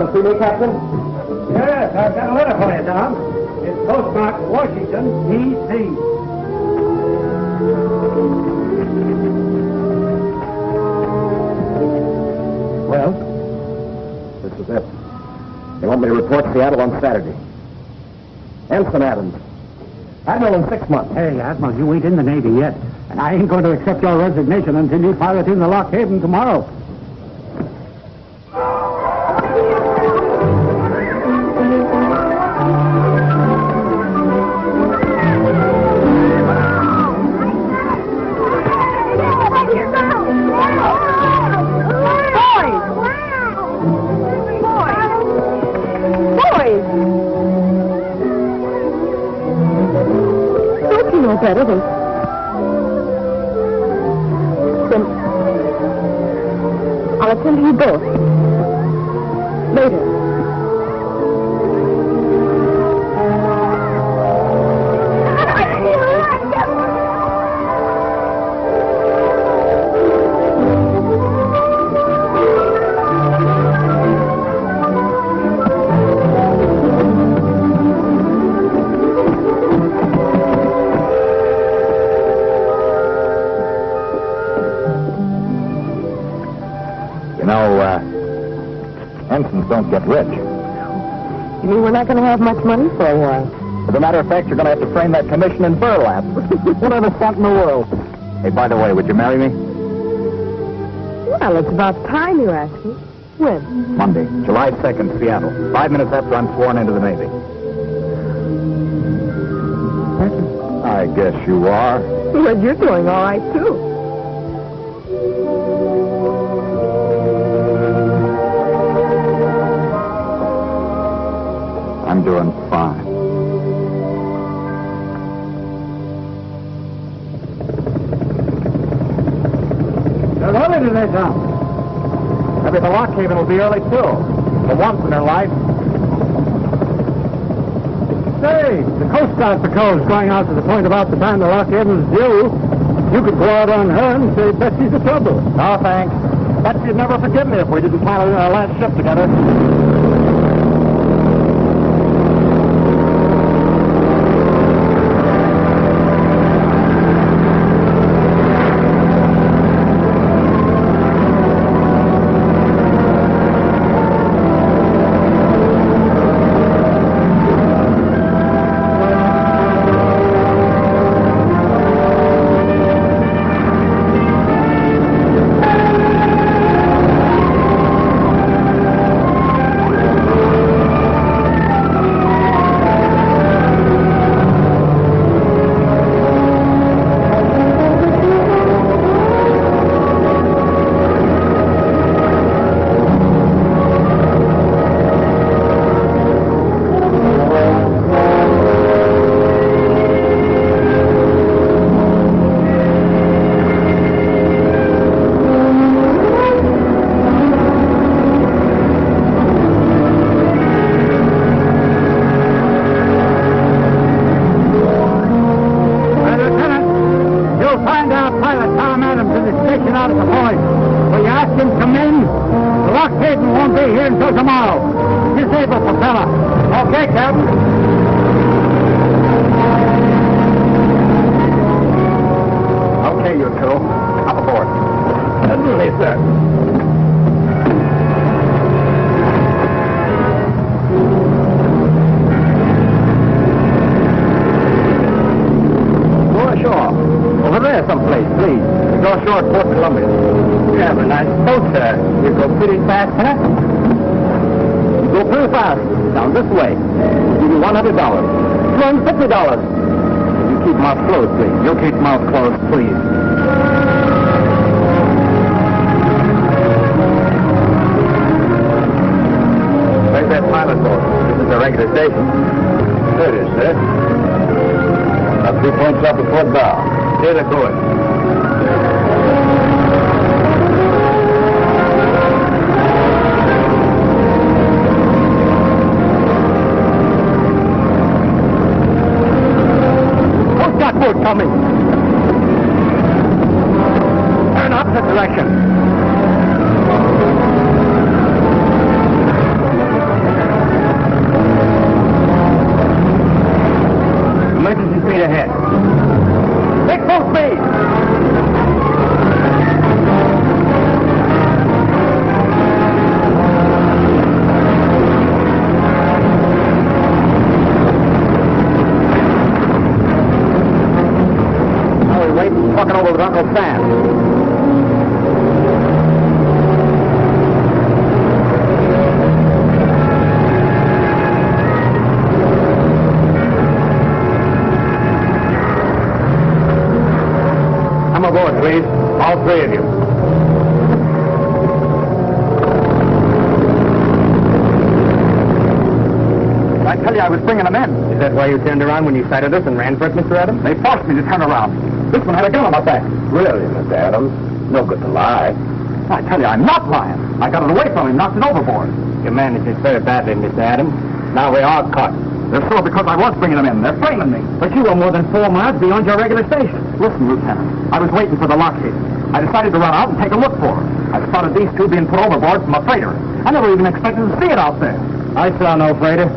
Want to see me, Captain? Yes, I've got a letter for you, Tom. It's postmarked Washington, D.C. Well, this is it. They want me to report Seattle on Saturday. Ensign Adams. Admiral in 6 months. Hey, Admiral, you ain't in the Navy yet. And I ain't going to accept your resignation until you pilot in the Lock Haven tomorrow. Better than... Then I'll attend to you both. Later. Ensigns don't get rich. You mean we're not going to have much money for a while? As a matter of fact, you're going to have to frame that commission in burlap. What other stunt in the world? Hey, by the way, would you marry me? Well, it's about time you asked me. When? Monday, July 2nd, Seattle. 5 minutes after I'm sworn into the Navy. I guess you are. Well, you're doing all right, too. I'm doing fine. They're early today, Tom. Maybe the Lock Haven will be early, too. For once in their life. Say, the Coast Guard patrol's going out to the point about the time the Lock Haven's due. You could go out on her and say Betsy's the trouble. No, thanks. Betsy'd never forgive me if we didn't pilot in our last ship together. General Sands. Come aboard, please. All three of you. I tell you, I was bringing them in. Is that why you turned around when you sighted us and ran for it, Mr. Adams? They forced me to turn around. This one had a gun on my back. Really, Miss Adams? No good to lie. I tell you, I'm not lying. I got it away from him, knocked it overboard. You managed it very badly, Mr. Adams. Now we're all caught. They're sore because I was bringing them in. They're framing me. But you were more than 4 miles beyond your regular station. Listen, Lieutenant, I was waiting for the Lockheed. I decided to run out and take a look for her. I spotted these two being put overboard from a freighter. I never even expected to see it out there. I saw no freighter.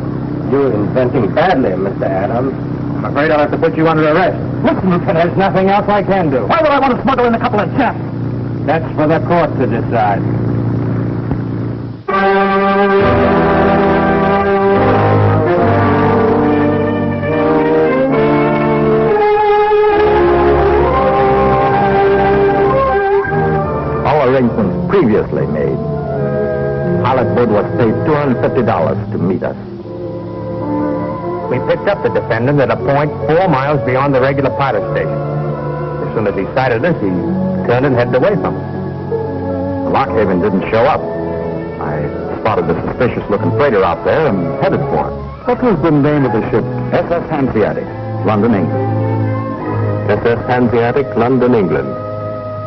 You're inventing badly, Mr. Adams. I'm afraid I'll have to put you under arrest. Listen, Lieutenant, There's nothing else I can do. why would I want to smuggle in a couple of chaps? That's for the court to decide. All arrangements previously made. Pilot Wood was paid $250 to meet us. We picked up the defendant at a point 4 miles beyond the regular pilot station. As soon as he sighted us, he turned and headed away from us. The Lockhaven didn't show up. I spotted the suspicious-looking freighter out there and headed for it. What was the name of the ship? SS Hanseatic, London, England. SS Hanseatic, London, England.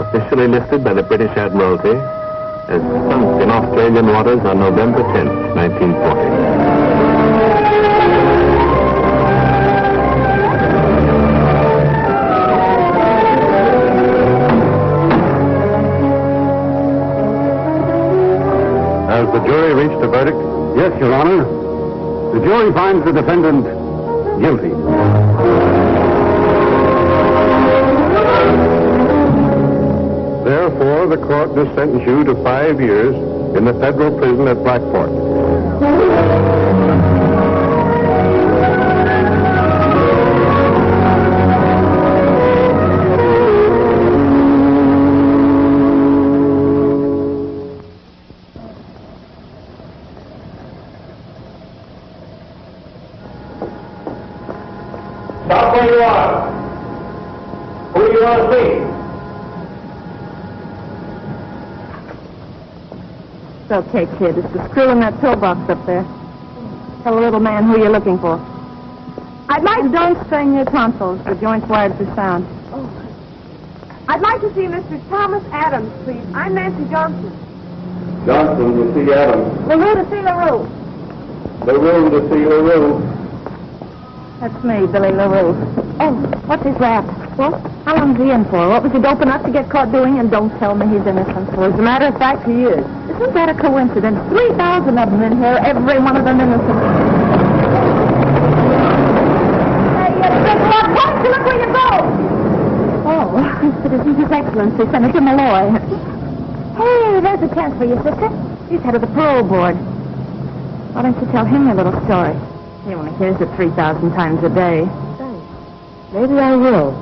Officially listed by the British Admiralty as sunk in Australian waters on November 10th, 1940. Has the jury reached a verdict? Yes, Your Honor. The jury finds the defendant guilty. Therefore, the court does sentence you to 5 years in the federal prison at Blackport. Stop where you are. Who do you want to see? It's okay, kid. It's the screw in that pillbox up there. Tell the little man who you're looking for. I'd like... Don't strain your tonsils. The joint's wired for sound. I'd like to see Mr. Thomas Adams, please. I'm Nancy Johnson. Johnson to see Adams. LaRue to see LaRue. LaRue to see LaRue. That's me, Billy LaRue. Oh, what's his rap? What? How long's he in for? What was he doping up to get caught doing? And don't tell me he's innocent. Well, as a matter of fact, he is. Isn't that a coincidence? 3,000 of them in here, every one of them innocent. Hey, why don't you look where you go? Oh, it isn't His Excellency, Senator Malloy. Hey, there's a chance for you, sister. He's head of the parole board. Why don't you tell him your little story? He only hears it 3,000 times a day. Maybe I will.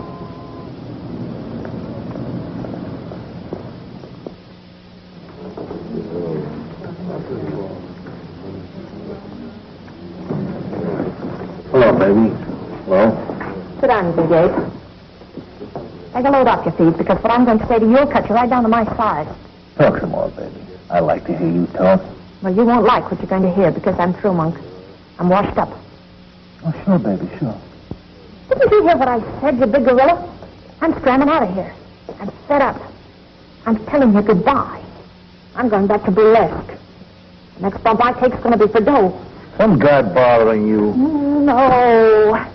Hello, baby. Hello? Sit down, you Gabe. Take a load off your feet, because what I'm going to say to you will cut you right down to my size. Talk some more, baby. I like to hear you talk. Well, you won't like what you're going to hear, because I'm through, Monk. I'm washed up. Oh, sure, baby, sure. Didn't you hear what I said, you big gorilla? I'm scrambling out of here. I'm fed up. I'm telling you goodbye. I'm going back to burlesque. The next bump I take's going to be for dough. Some guy bothering you. No.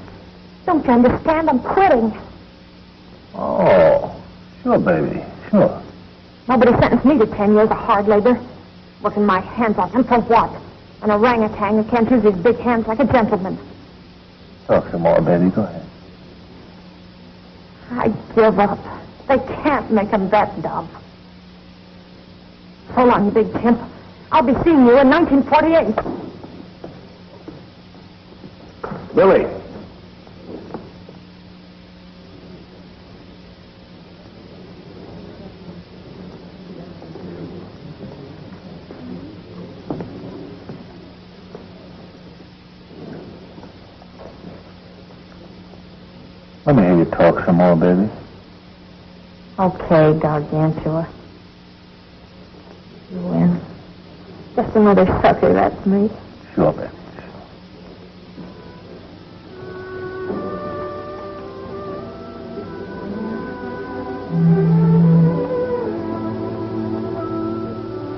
Don't you understand? I'm quitting. Oh, sure, baby, sure. Nobody sentenced me to 10 years of hard labor. Working my hands off. And for what? An orangutan who can't use his big hands like a gentleman. Talk some more, baby. Go ahead. I give up. They can't make him that dumb. So long, you big chimp. I'll be seeing you in 1948. Billy. Let me hear you talk some more, baby. Okay, Gargantua. You win. Just another sucker, that's me. Sure, baby.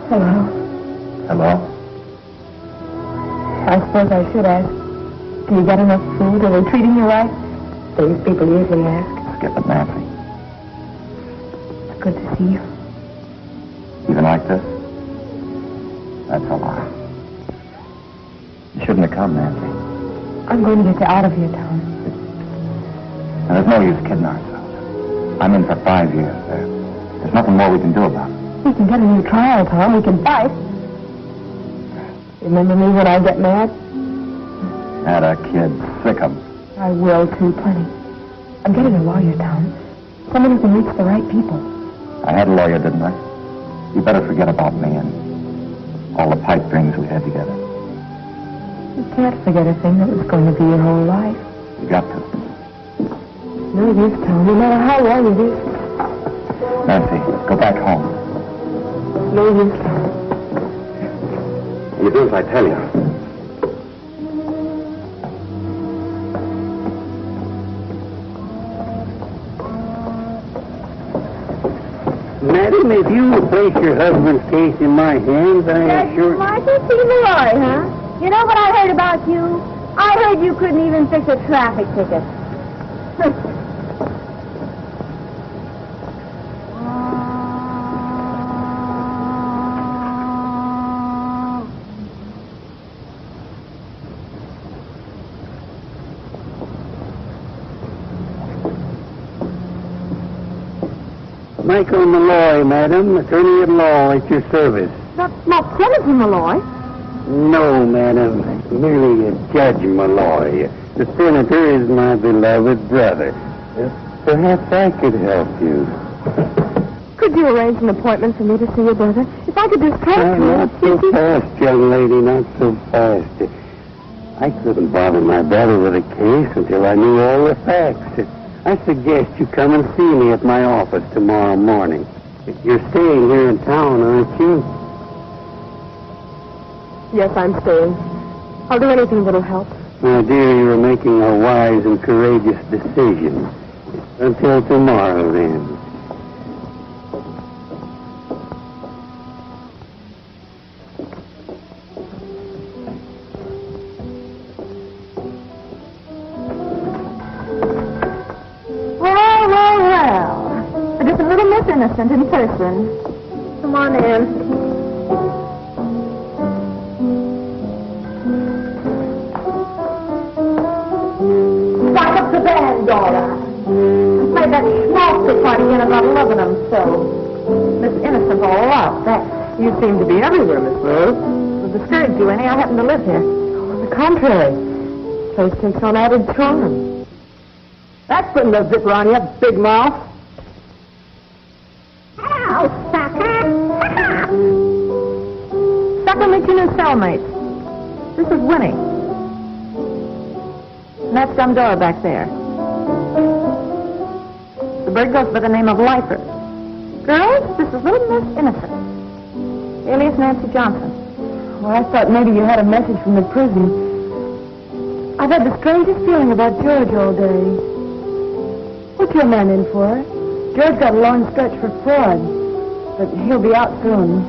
Hello. Hello? I suppose I should ask. Do you get enough food? Are they treating you right? These people usually ask. Skip it, Nancy. It's good to see you. Even like this? That's a lie. You shouldn't have come, Nancy. I'm going to get you out of here, Tom. And there's no use kidding ourselves. I'm in for 5 years. There's nothing more we can do about it. We can get a new trial, Tom. We can fight. Remember me when I get mad? Had a kid. Sick 'em. I will, too, plenty. I'm getting a lawyer, Tom. Someone who can reach the right people. I had a lawyer, didn't I? You better forget about me and all the pipe dreams we had together. You can't forget a thing that was going to be your whole life. You got to. No use, Tom, no matter how long it is. Nancy, go back home. No use, Tom. You do as I tell you. Madam, if you will place your husband's case in my hands, I am sure... Martha C. Malloy, huh? You know what I heard about you? I heard you couldn't even fix a traffic ticket. Michael Malloy, madam, attorney at law at your service. That's not Timothy Malloy. No, madam, merely a Judge Malloy. The senator is my beloved brother. Perhaps I could help you. Could you arrange an appointment for me to see your brother? If I could just talk to him. Not so fast, young lady, not so fast. I couldn't bother my brother with a case until I knew all the facts. I suggest you come and see me at my office tomorrow morning. You're staying here in town, aren't you? Yes, I'm staying. I'll do anything that'll help. My dear, you are making a wise and courageous decision. Until tomorrow, then. Just a little Miss Innocent in person. Come on in. Start up the band, Dora. And play that schmaltzy part again about loving them so. Miss Innocent all out, that. You seem to be everywhere, Miss Rose. Would discourage you any. I happen to live here. On the contrary. Place takes on added charm. That's putting the zipper on you, big mouth. Ow, sucker! Sucker meet your new cellmates. This is Winnie. And that's Dora back there. The bird goes by the name of Lifer. Girls, this is little Miss Innocent, alias Nancy Johnson. Well, I thought maybe you had a message from the prison. I've had the strangest feeling about George all day. What's your man in for? George got a long stretch for fraud, but he'll be out soon.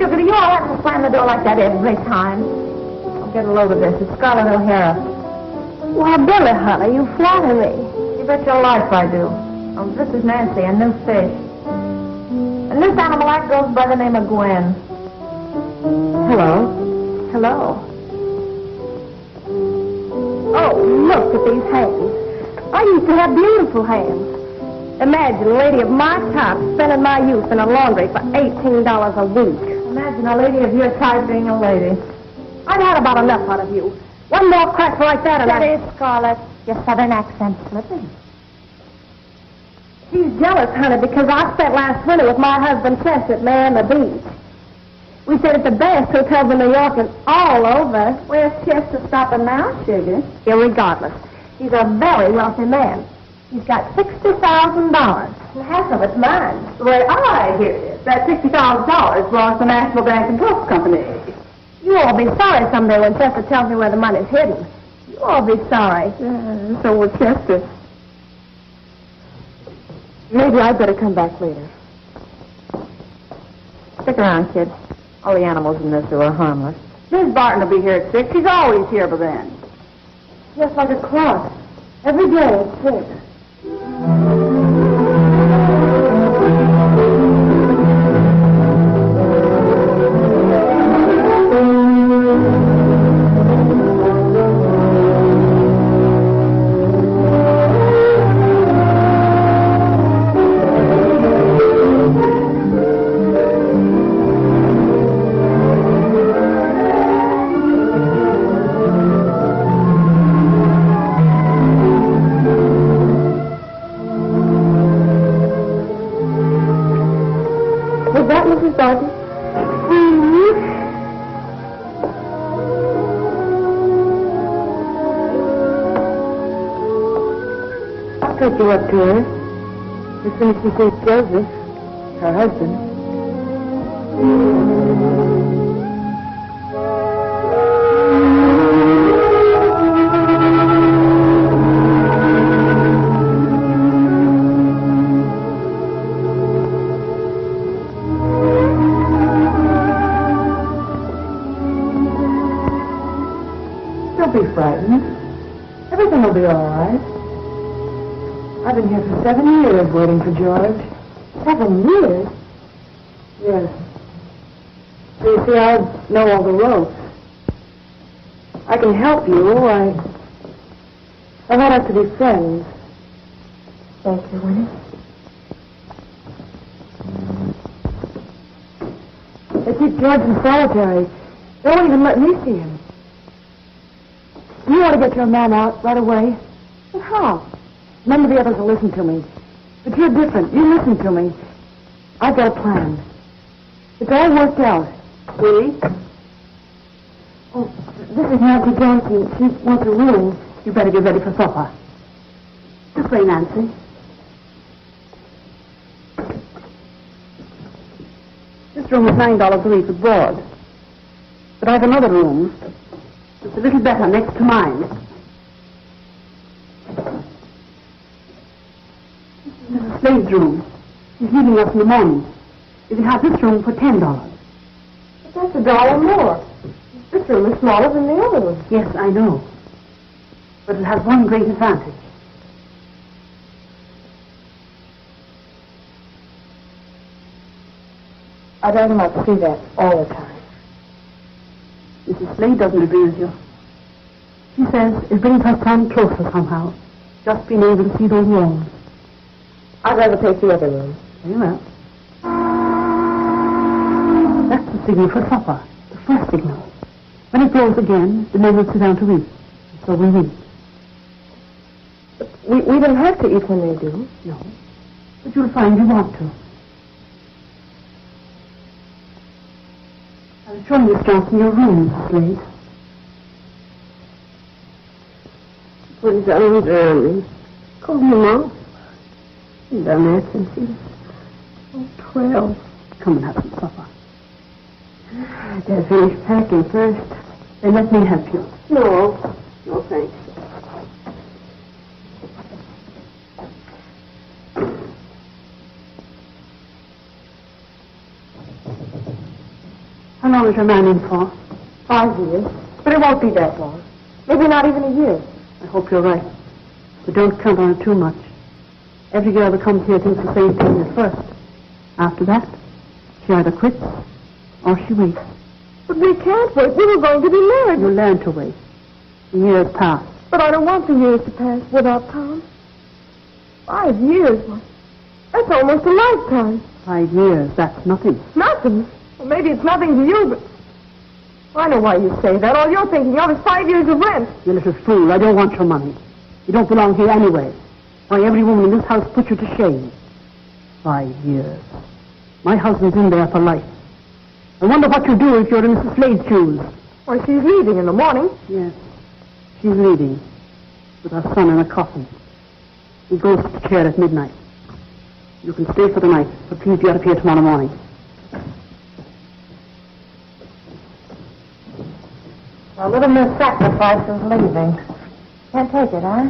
Sugar, do you all have to slam the door like that every time? I'll get a load of this. It's Scarlett O'Hara. Why, Billy, honey, you flatter me. You bet your life I do. Oh, this is Nancy, a new fish. And this animal act goes by the name of Gwen. Hello. Hello. Oh, look at these hands. I used to have beautiful hands. Imagine a lady of my type spending my youth in a laundry for $18 a week. Imagine a lady of your type being a lady. I've had about enough out of you. One more crack like that and That is, Scarlett. Your southern accent's slipping. She's jealous, honey, because I spent last winter with my husband, Chester, at Marina Beach. We stayed at the best hotels in New York and all over. Where's Chester stopping now, sugar? Irregardless. He's a very wealthy man. He's got $60,000. And half of it's mine. The way I hear it, that $60,000 belongs to the National Bank and Trust Company. You all be sorry someday when Chester tells me where the money's hidden. You all be sorry. So will Chester. Maybe I'd better come back later. Stick around, kid. All the animals in this zoo are harmless. Miss Barton will be here at 6. She's always here by then. Just like a clock. Every day at 6. Mrs. Barton? I'll take you up to her. As soon as she sees Joseph, her husband. Don't be frightened. Everything will be all right. I've been here for 7 years waiting for George. 7 years? Yes. So you see, I know all the ropes. I can help you. I want us to be friends. Thank you, Winnie. They keep George in solitary. They won't even let me see him. You ought to get your man out right away. But how? None of the others will listen to me. But you're different. You listen to me. I've got a plan. It's all worked out. Really? Oh, this is Nancy Johnson. She wants a room. You better get ready for supper. This way, Nancy. This room is $9 a week with board. But I have another room. It's a little better next to mine. This is Slade's room. He's leaving us in the morning. You can have this room for $10. But that's $1 more. This room is smaller than the other one. Yes, I know. But it has one great advantage. I'd rather not see that all the time. Mrs. Slade doesn't agree with you. She says it brings her son closer somehow, just being able to see those walls. I'd rather take the other room. Very well. That's the signal for supper, the first signal. When it blows again, the men will sit down to eat. So we eat. But we don't have to eat when they do. No. But you'll find you want to. I'll show Miss Johnson your room, Mrs. Slade. Put his arms around me. Call me Mom. He's done that since he was 12. Come and have some supper. I'd better finish packing first. Then let me help you. No. No, thanks. How long is your man in for? 5 years. But it won't be that long. Maybe not even a year. I hope you're right. But don't count on it too much. Every girl that comes here thinks the same thing at first. After that, she either quits or she waits. But we can't wait. We were going to be married. You'll learn to wait. The years pass. But I don't want the years to pass without Tom. 5 years? That's almost a lifetime. 5 years, that's nothing. Nothing? Well, maybe it's nothing to you, but... I know why you say that. All you're thinking of is 5 years of rent. You little fool. I don't want your money. You don't belong here anyway. Why, every woman in this house put you to shame. 5 years. My husband's in there for life. I wonder what you'll do if you're in Mrs. Slade's shoes. Well, she's leaving in the morning. Yes, she's leaving with her son in a coffin. He goes to the chair at midnight. You can stay for the night, but please get up here tomorrow morning. A little Miss Sacrifice is leaving. Can't take it, huh?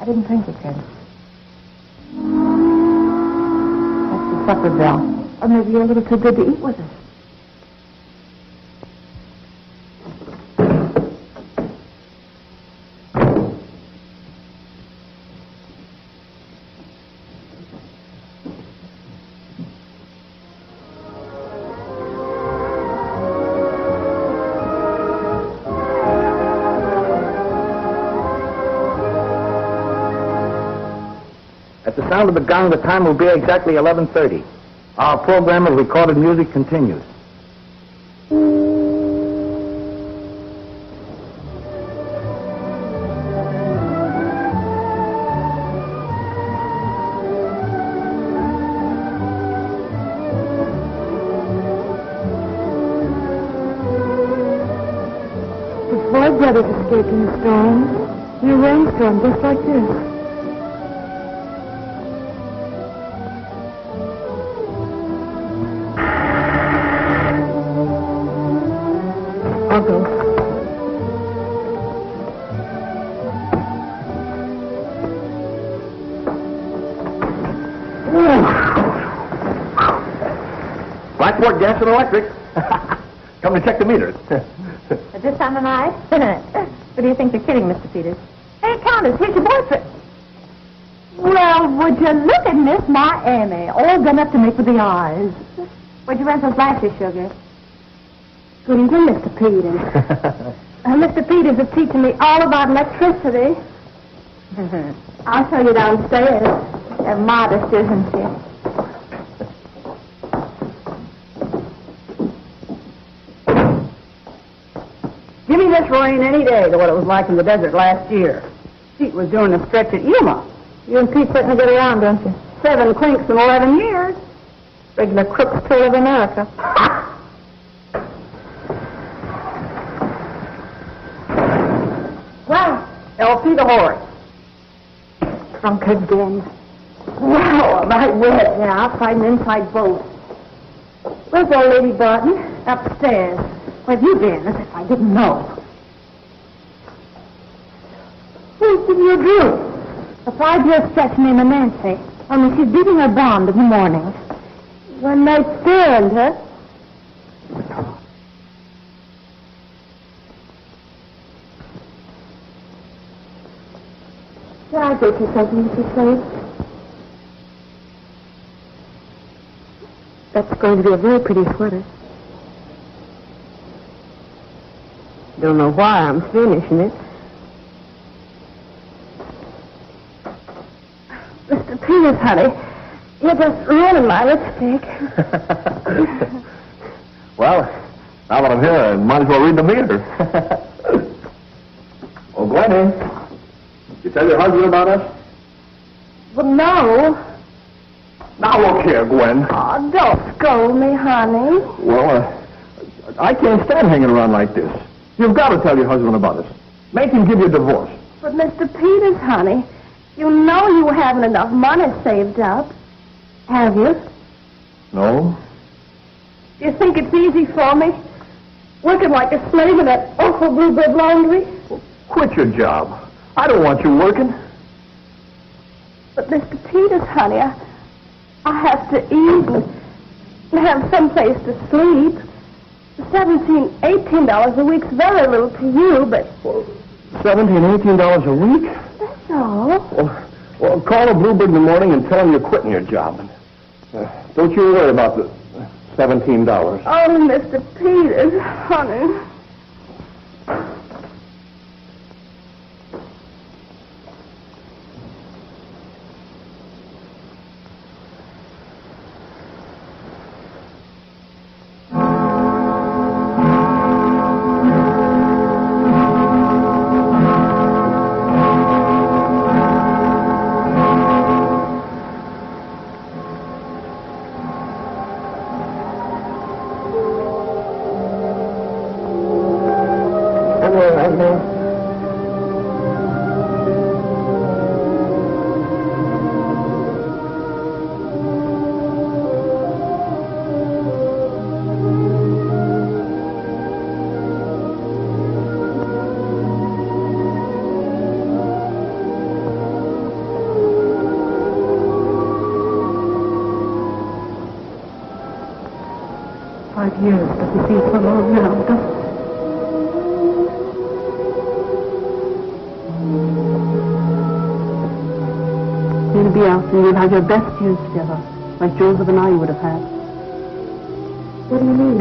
I didn't think you could. That's the supper bell. Or maybe you're a little too good to eat with us. At the sound of the gong, the time will be exactly 11:30. Our program of recorded music continues. The Floyd brothers escaped in a storm. In a rainstorm just like this. I'll go. Blackboard Gas and Electric. Come to check the meters. At this time of night? What do you think they're kidding, Mr. Peters? Hey, Countess, here's your boyfriend. Well, would you look at Miss Miami, all done up to make with the eyes. Where'd you rent those lashes, Sugar? Good evening, Mr. Peters. Mr. Peters is teaching me all about electricity. I'll show you downstairs. They're modest, isn't she? Give me this rain any day to what it was like in the desert last year. Pete was doing a stretch at Yuma. You and Pete certainly get around, don't you? 7 clinks in 11 years. Regular Crook's tour of America. Well, LP the horse. Drunk again. Wow, am I wet now? Fighting inside boat. Where's old Lady Barton? Upstairs. Where have you been? As if I didn't know. Who's giving you a drink? A 5-year stretch named Nancy. Only she's beating her bond in the morning. One night stand, huh? Yeah, I get you something, Mrs. Slade. That's going to be a very pretty sweater. Don't know why I'm finishing it. Mr. Peters, honey, you're just ruining my lipstick. Well, now that I'm here, I might as well read the meters. Oh, Glennie, you tell your husband about us? Well, no. Now look here, Gwen. Oh, don't scold me, honey. Well, I can't stand hanging around like this. You've got to tell your husband about us. Make him give you a divorce. But, Mr. Peters, honey, you know you haven't enough money saved up. Have you? No? Do you think it's easy for me? Working like a slave in that awful Bluebird laundry? Quit your job. I don't want you working. But, Mr. Peters, honey, I have to eat and have some place to sleep. $17, $18 a week's very little to you, but... $17, $18 a week? That's all. Well, call a Bluebird in the morning and tell him you're quitting your job. Don't you worry about the $17. Oh, Mr. Peters, honey. 5 years, but you see, it's so long now, doesn't it? You'll be out and you'll have your best years together, like Joseph and I would have had. What do you mean?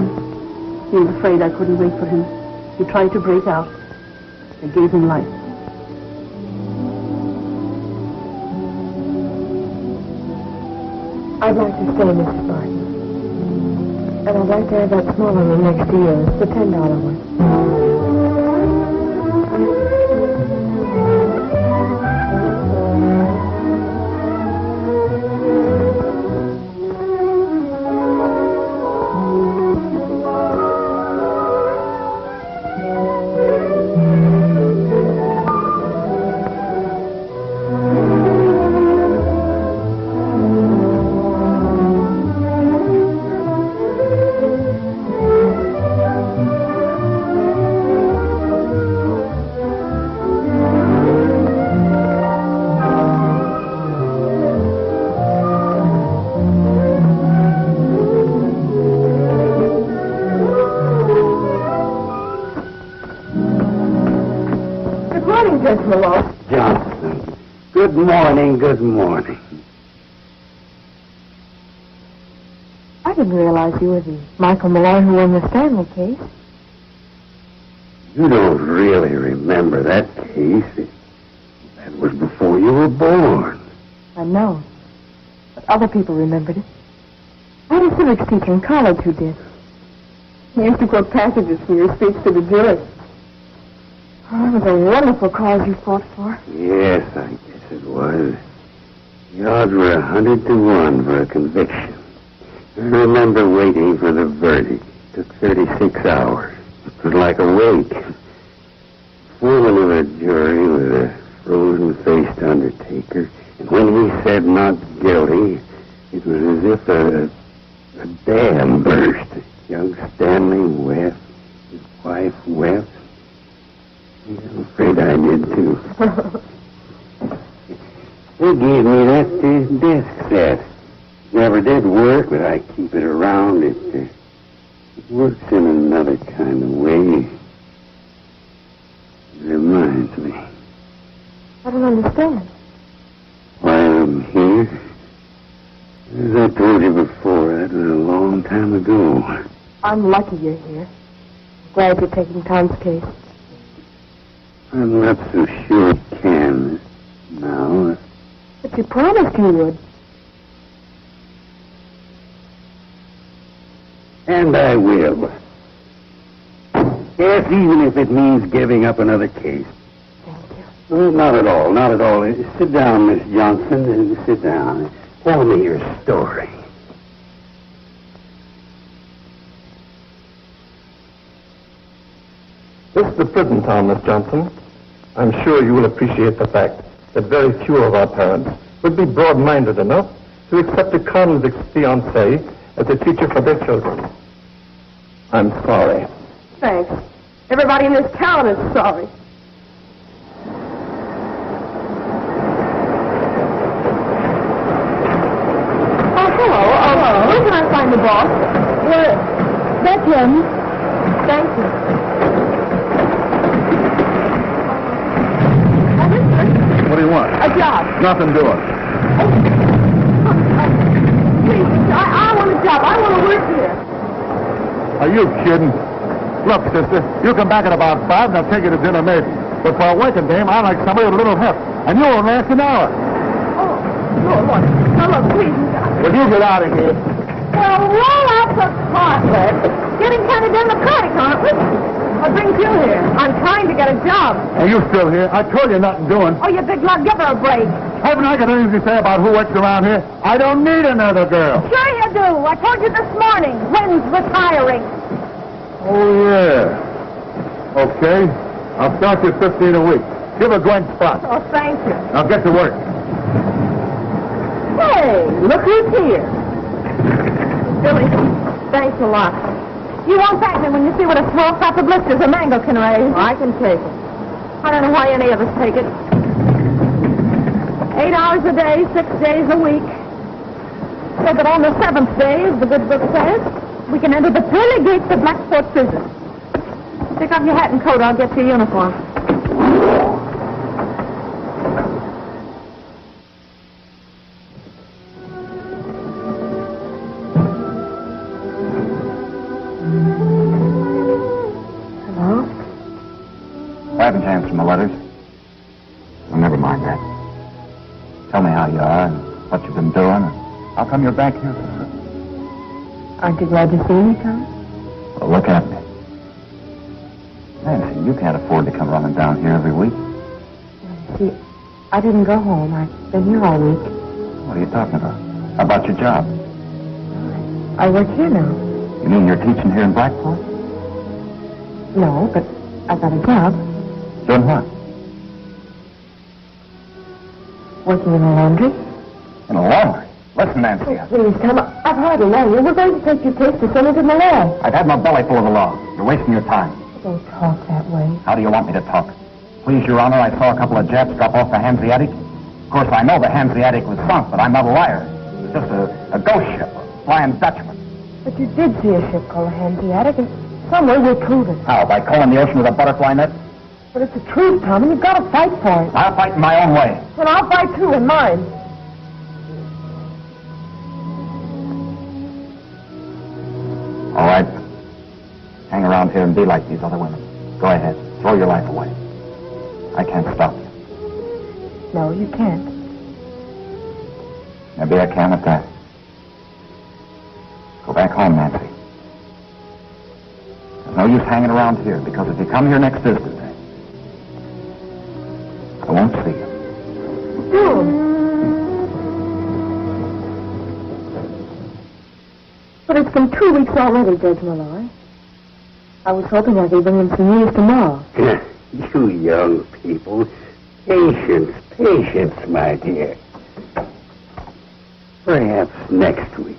He was afraid I couldn't wait for him. He tried to break out. I gave him life. I'd like to stay, Mrs. Barton. And I'd like to have that smaller room next to yours, the $10 one. Johnson. Good morning, good morning. I didn't realize you were the Michael Malloy who won the Stanley case. You don't really remember that case. That was before you were born. I know. But other people remembered it. I had a civics teacher in college who did. He used to quote passages from your speech to the jury. Oh, it was a wonderful cause you fought for. Yes, I guess it was. The odds were 100 to 1 for a conviction. I remember waiting for the verdict. It took 36 hours. It was like a wake. Foreman of the jury was a frozen-faced undertaker, and when he said not guilty, it was as if a dam burst. Young Stanley wept. His wife wept. I'm afraid I did, too. They gave me that desk set. Never did work, but I keep it around. It works in another kind of way. It reminds me. I don't understand. Why I'm here? As I told you before, that was a long time ago. I'm lucky you're here. I'm glad you're taking Tom's case. I'm not so sure it can now. But you promised you would. And I will. Yes, even if it means giving up another case. Thank you. Not at all, not at all. Sit down, Miss Johnson. Sit down. Tell me your story. This is the prison town, Miss Johnson. I'm sure you will appreciate the fact that very few of our parents would be broad-minded enough to accept a convict's fiancée as a teacher for their children. I'm sorry. Thanks. Everybody in this town is sorry. Oh, hello. Where can I find the boss? Well, that's him. Thank you. What do you want? A job. Nothing doing. Please, I want a job. I want to work here. Are you kidding? Look, sister, you come back at about 5 and I'll take you to dinner maybe. But for a working game, I like somebody with a little heft. And you won't last an hour. Oh, look. Now, look, please. Will you get out of here? Well, roll out the carpet. Getting kind of democratic, aren't we? What brings you here? I'm trying to get a job. Are you still here? I told you nothing doing. Oh, you big lug, give her a break. Haven't I got anything to say about who works around here? I don't need another girl. Sure you do. I told you this morning. Wynn's retiring. Oh, yeah. Okay. I'll start you 15 a week. Give a Gwen spot. Oh, thank you. Now get to work. Hey, look who's here. Billy, thanks a lot. You won't thank me when you see what a small crop of blisters a mango can raise. I can take it. I don't know why any of us take it. 8 hours a day, 6 days a week. So that on the 7th day, as the good book says, we can enter the pearly gates of Blacksport Prison. Take off your hat and coat. I'll get your uniform. Hello? Why haven't you answered my letters? Well, never mind that. Tell me how you are and what you've been doing and how come you're back here so soon. Aren't you glad to see me, Tom? Well, look at me. Nancy, you can't afford to come running down here every week. See, I didn't go home. I've been here all week. What are you talking about? How about your job? I work here now. You mean you're teaching here in Blackport? No, but I've got a job. Doing what? Working in a laundry. In a laundry. Listen, Nancy. Please, Tom, I've hardly known you. We're going to take your case to Senator Malloy. I've had my belly full of the law. You're wasting your time. Don't talk that way. How do you want me to talk? Please, Your Honor, I saw a couple of Japs drop off the Hanseatic. Of course, I know the Hanseatic was sunk, but I'm not a liar. It was just a ghost ship, a flying Dutchman. But you did see a ship called the Hanseatic, and some way we'll prove it. How, by combing the ocean with a butterfly net? But it's the truth, Tom, and you've got to fight for it. I'll fight in my own way. Well, I'll fight too in mine. All right. Hang around here and be like these other women. Go ahead. Throw your life away. I can't stop you. No, you can't. Maybe I can at that. Go back home, Nancy. There's no use hanging around here, because if you come here next Thursday, I won't see you. No. But it's been 2 weeks already, Judge Malloy. I was hoping I could bring him some news tomorrow. You young people. Patience, patience, my dear. Perhaps next week.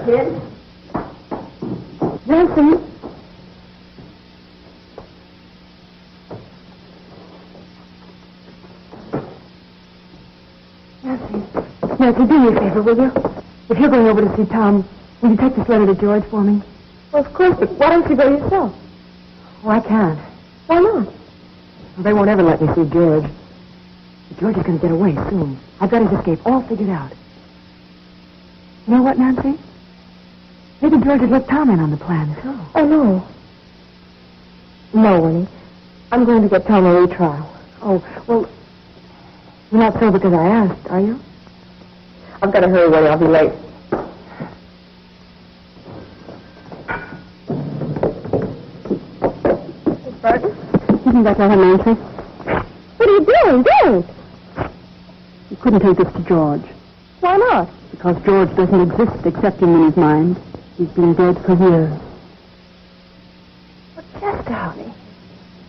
Kid. Nancy. Nancy, do me a favor, will you? If you're going over to see Tom, will you take this letter to George for me? Well, of course, but why don't you go yourself? Oh, I can't. Why not? Well, they won't ever let me see George. But George is going to get away soon. I've got his escape all figured out. You know what, Nancy? Maybe George had let Tom in on the plan, too. Oh, no. No, Winnie. I'm going to get Tom a retrial. Oh, well, you're not so because I asked, are you? I've got to hurry, Winnie. I'll be late. Miss Barton? Isn't that not an answer? What are you doing? Don't! You couldn't take this to George. Why not? Because George doesn't exist except in Winnie's mind. He's been dead for years. But Chester, honey,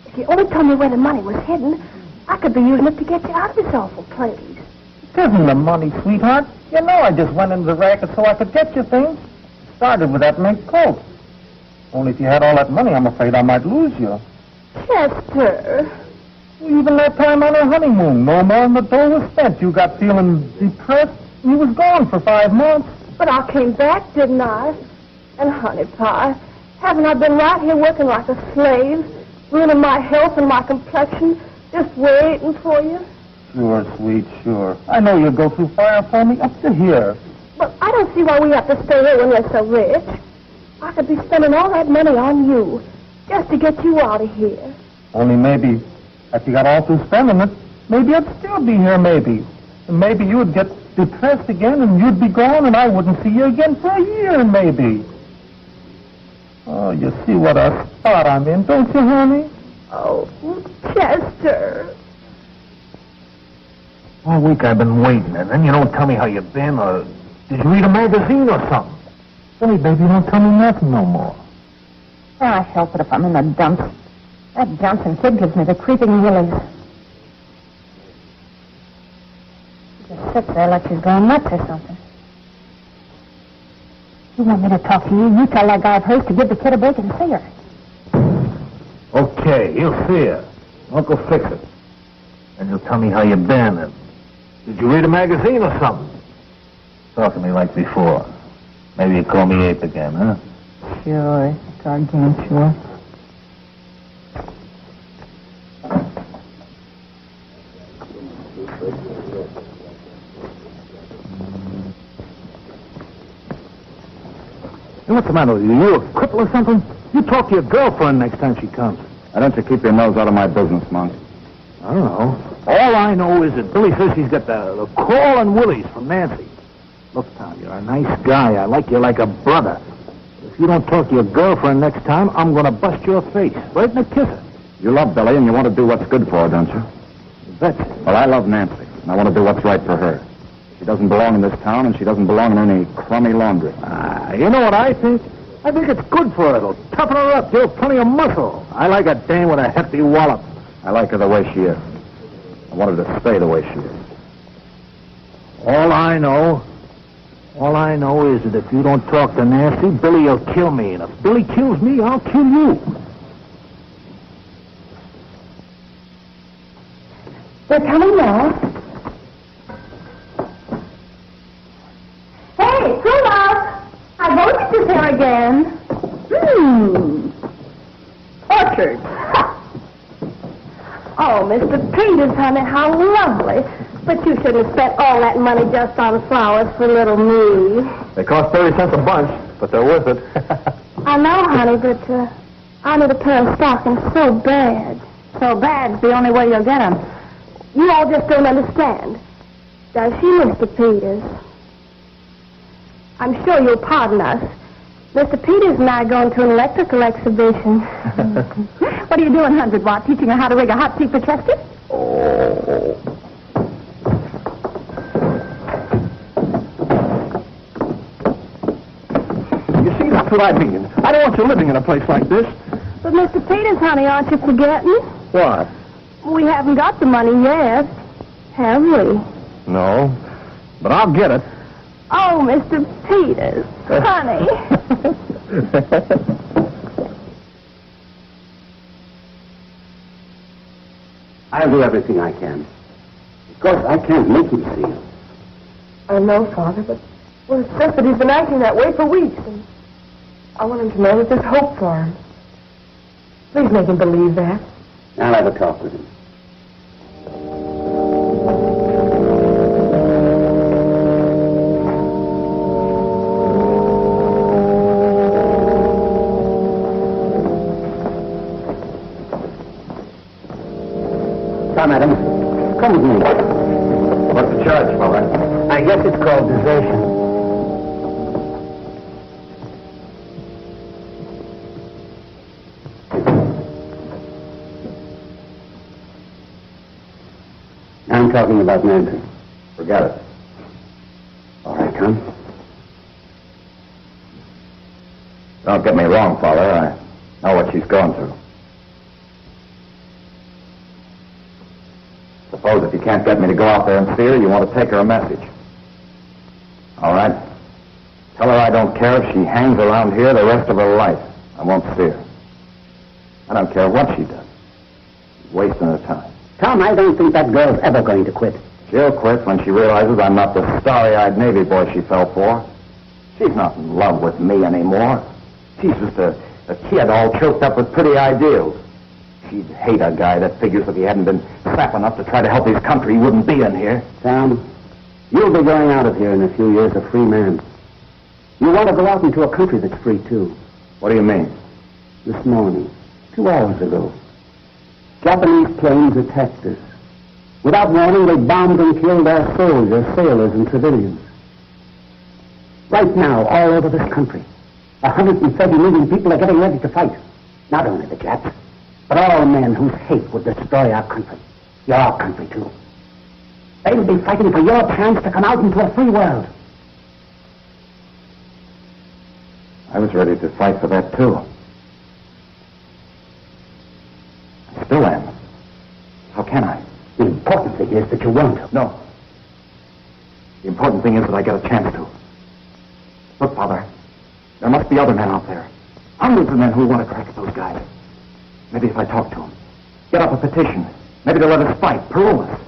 if you only told me where the money was hidden, I could be using it to get you out of this awful place. It isn't the money, sweetheart. You know I just went into the racket so I could get you things. Started with that mink coat. Only if you had all that money, I'm afraid I might lose you. Chester. Even that time on our honeymoon, no more than the dough was spent. You got feeling depressed, and you was gone for 5 months. But I came back, didn't I? And, honey pie, haven't I been right here working like a slave, ruining my health and my complexion, just waiting for you? Sure, sweet, sure. I know you'll go through fire for me up to here. But I don't see why we have to stay here when we're so rich. I could be spending all that money on you, just to get you out of here. Only maybe, if you got all through spending it, maybe I'd still be here, maybe. And maybe you would get depressed again, and you'd be gone, and I wouldn't see you again for a year, maybe. Oh, you see what a spot I'm in, don't you, honey? Oh, Chester. All week I've been waiting, and then you don't tell me how you've been, or did you read a magazine or something? Hey, baby, you don't tell me nothing no more. I help it if I'm in the dumps. That Johnson kid gives me the creeping willies. sits there like she's going nuts or something. You want me to talk to you? You tell that guy of hers to give the kid a break and see her. Okay, he'll see her. Uncle fix it. And you'll tell me how you been and... Did you read a magazine or something? Talk to me like before. Maybe you call me Ape again, huh? Sure. Doggone sure. Hey, what's the matter with you? You a cripple or something? You talk to your girlfriend next time she comes. Why don't you keep your nose out of my business, Monk? I don't know. All I know is that Billy says he's got the crawling willies from Nancy. Look, Tom, you're a nice guy. I like you like a brother. If you don't talk to your girlfriend next time, I'm going to bust your face right in the kisser. You love Billy and you want to do what's good for her, don't you? That's Well, I love Nancy, and I want to do what's right for her. She doesn't belong in this town, and she doesn't belong in any crummy laundry. You know what I think? I think it's good for her. It'll toughen her up, give her plenty of muscle. I like a dame with a hefty wallop. I like her the way she is. I want her to stay the way she is. All I know is that if you don't talk to Nancy, Billy will kill me. And if Billy kills me, I'll kill you. They're coming now. Hey, Rudolph! I voted this here again. Orchard. Oh, Mr. Peters, honey, how lovely. But you shouldn't have spent all that money just on flowers for little me. They cost 30 cents a bunch, but they're worth it. I know, honey, but I need a pair of stockings so bad. So bad's the only way you'll get them. You all just don't understand. Does she, Mr. Peters? I'm sure you'll pardon us. Mr. Peters and I are going to an electrical exhibition. What are you doing, 100 Watt? Teaching her how to rig a hot tea for Chester? You see, that's what I mean. I don't want you living in a place like this. But, Mr. Peters, honey, aren't you forgetting? What? We haven't got the money yet, have we? No, but I'll get it. Oh, Mr. Peters, honey. I'll do everything I can. Of course, I can't make him see you. I know, Father, but well, it's just that he's been acting that way for weeks, and I want him to know that there's hope for him. Please make him believe that. I'll have a talk with him. Come, Adams. Come with me. What's the charge, Father? I guess it's called desertion. I'm talking about Nancy. Forget it. All right, come. Don't get me wrong, Father. I know what she's going through. Suppose if you can't get me to go out there and see her, you want to take her a message. All right? Tell her I don't care if she hangs around here the rest of her life. I won't see her. I don't care what she does. She's wasting her time. Tom, I don't think that girl's ever going to quit. She'll quit when she realizes I'm not the starry-eyed Navy boy she fell for. She's not in love with me anymore. She's just a kid all choked up with pretty ideals. She'd hate a guy that figures if he hadn't been sap enough to try to help his country, he wouldn't be in here. Tom, you'll be going out of here in a few years a free man. You want to go out into a country that's free, too. What do you mean? This morning, 2 hours ago, Japanese planes attacked us. Without warning, they bombed and killed our soldiers, sailors, and civilians. Right now, all over this country, 130 million people are getting ready to fight. Not only the Japs, but all men whose hate would destroy our country. Your country, too. They'll be fighting for your chance to come out into a free world. I was ready to fight for that, too. I still am. How can I? The important thing is that you won't. No. The important thing is that I get a chance to. Look, Father, there must be other men out there. Hundreds of men who want to crack at those guys. Maybe if I talk to them, get up a petition, maybe they'll let us fight, parole us.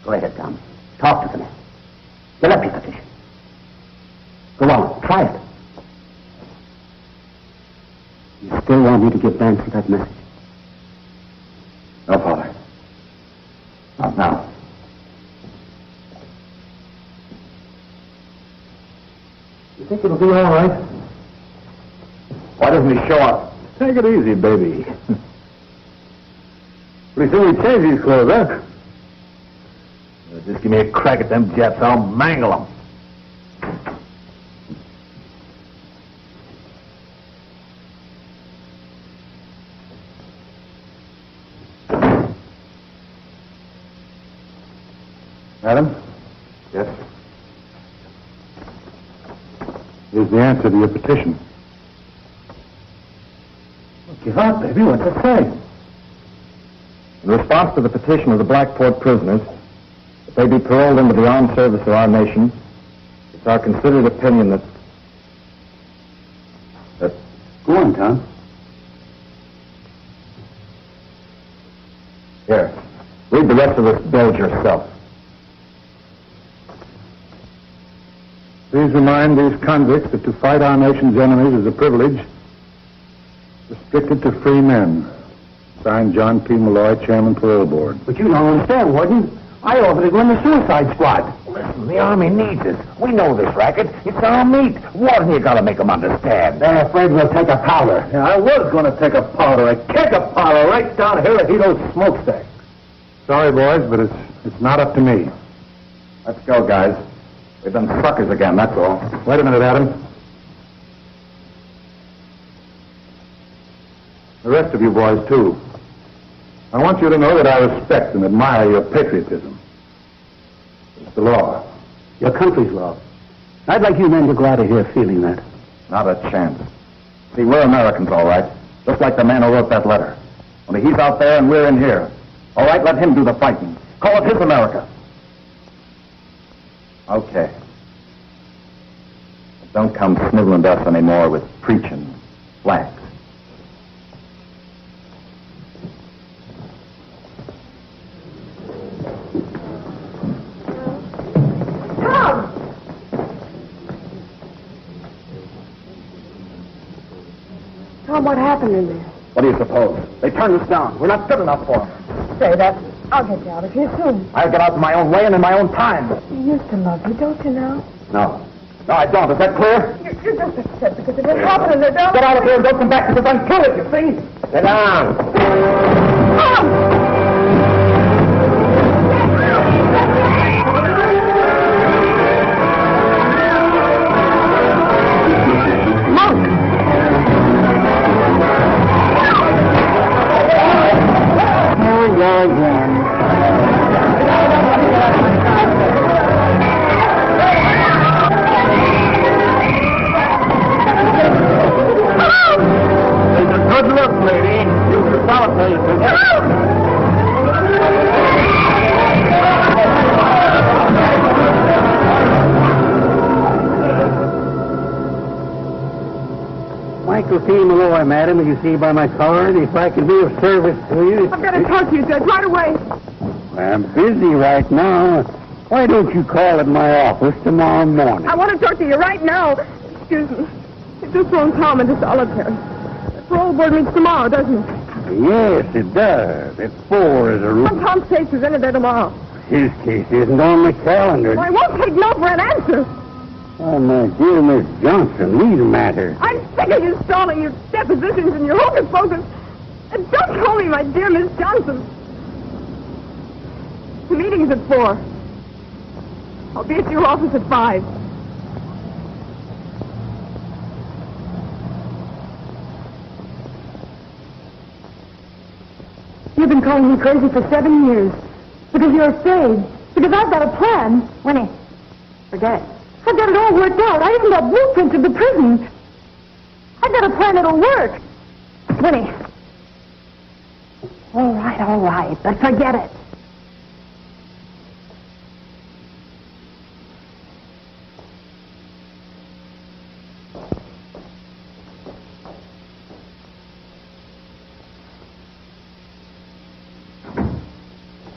Go ahead, Tom. Talk to the men. Get up your petition. Go on, try it. You still want me to give Vance that message? No, Father. Not now. You think it'll be all right? Why doesn't he show up? Take it easy, baby. Pretty soon we change these clothes, huh? Just give me a crack at them Japs. I'll mangle them. Madam? Yes? Here's the answer to your petition. Give up, baby. What's it say? In response to the petition of the Blackport prisoners, if they be paroled into the armed service of our nation, it's our considered opinion that... Go on, Tom. Here. Read the rest of this bilge yourself. Please remind these convicts that to fight our nation's enemies is a privilege restricted to free men. Signed, John P. Malloy, Chairman, Parole Board. But you don't understand, Warden. I offered to go in the suicide squad. Listen, the Army needs us. We know this racket. It's our meat. Warden, you gotta make them understand. They're afraid we'll take a powder. Yeah, I was going to take a powder, a keg of powder right down here at Hito's smokestack. Sorry, boys, but it's not up to me. Let's go, guys. We've been suckers again, that's all. Wait a minute, Adam. The rest of you boys, too. I want you to know that I respect and admire your patriotism. It's the law. Your country's law. I'd like you men to go out of here feeling that. Not a chance. See, we're Americans, all right. Just like the man who wrote that letter. Only he's out there and we're in here. All right, let him do the fighting. Call it his America. Okay. But don't come sniveling to us anymore with preaching flags. Tom, what happened in there? What do you suppose? They turned us down. We're not good enough for them. Say that. I'll get you out of here soon. I'll get out in my own way and in my own time. You used to love me, don't you now? No. No, I don't. Is that clear? You're just upset because it didn't happen in the dark. Get out of here and don't come back because I'm through it, you see? Sit down. Good luck, lady. You should solitary. Michael T. Malloy, madam, as you see by my card, if I can be of service to you... I've got to talk to you, Judge, right away. I'm busy right now. Why don't you call at my office tomorrow morning? I want to talk to you right now. Excuse me. You just thrown Tom into solitary. The parole board meets tomorrow, doesn't it? Yes, it does. At 4 is a rule. Tom's case is in there tomorrow. His case isn't on the calendar. Well, I won't take no for an answer. Oh, my dear Miss Johnson, leave the matter. I'm sick of you stalling your depositions and your hocus pocus. And don't call me my dear Miss Johnson. The meeting's at 4. I'll be at your office at 5. You've been calling me crazy for 7 years. Because you're afraid. Because I've got a plan. Winnie, forget it. I've got it all worked out. I even got blueprints of the prison. I've got a plan that'll work. Winnie. All right, but forget it.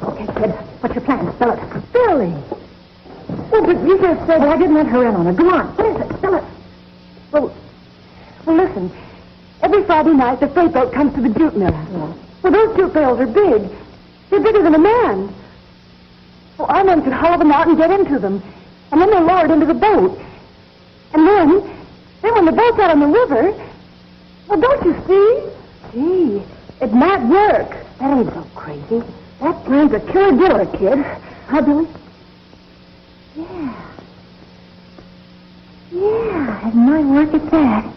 Okay, kid, what's your plan? Spell it. Billy. Oh, but you just said... Well, I didn't let her in on it. Go on. What is it? Spell it. Well, listen. Every Friday night, the freight boat comes to the jute mill. Well, those jute bales are big. They're bigger than a man. Well, our men could haul them out and get into them. And then they're lowered into the boat. And then when the boat's out on the river, well, don't you see? Gee, it might work. That ain't so crazy. That plan's a killer diller, kid. Huh, Billy? Yeah, it might work at that.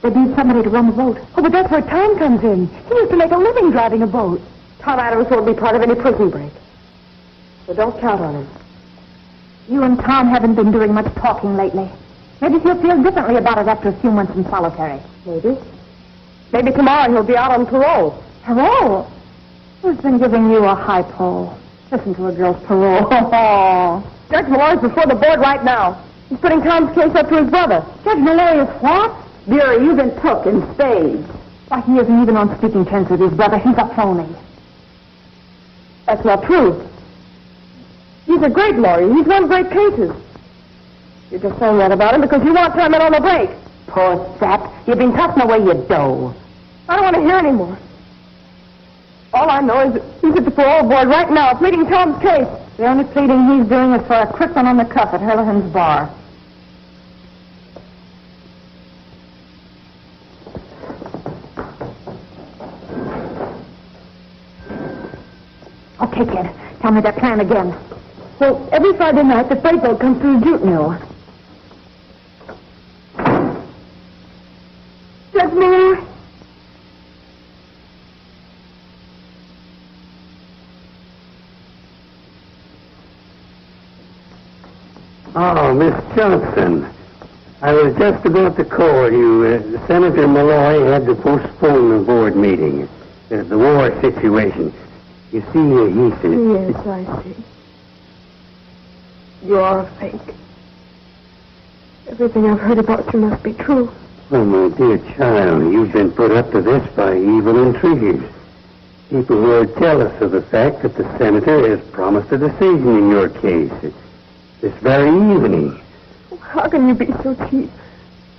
They need somebody to run the boat. Oh, but that's where Tom comes in. He used to make a living driving a boat. Tom Adams won't be part of any prison break. So don't count on him. You and Tom haven't been doing much talking lately. Maybe he'll feel differently about it after a few months in solitary. Maybe. Maybe tomorrow he'll be out on parole. Parole? Who's been giving you a high pole? Listen to a girl's parole. Judge Malloy's before the board right now. He's putting Tom's case up to his brother. Judge Malloy is what? Dearie, you've been took in spades. Why, he isn't even on speaking terms with his brother. He's a phony. That's not true. He's a great lawyer. He's won great cases. You're just saying that about him because you want Tom in on the break. Poor sap. You've been tossing away your dough. I don't want to hear any more. All I know is that he's at the parole board right now, pleading Tom's case. The only pleading he's doing is for a quick one on the cuff at Hurlihan's bar. Okay, kid. Tell me that plan again. Well, every Friday night, the freight boat comes through the jute mill. Judge Miller? Oh, Miss Johnson. I was just about to call you. Senator Malloy had to postpone the board meeting. The war situation. You see, he said... Yes, I see. You are a fake. Everything I've heard about you must be true. Oh, my dear child, you've been put up to this by evil intriguers. People who are jealous of the fact that the senator has promised a decision in your case this very evening. How can you be so cheap?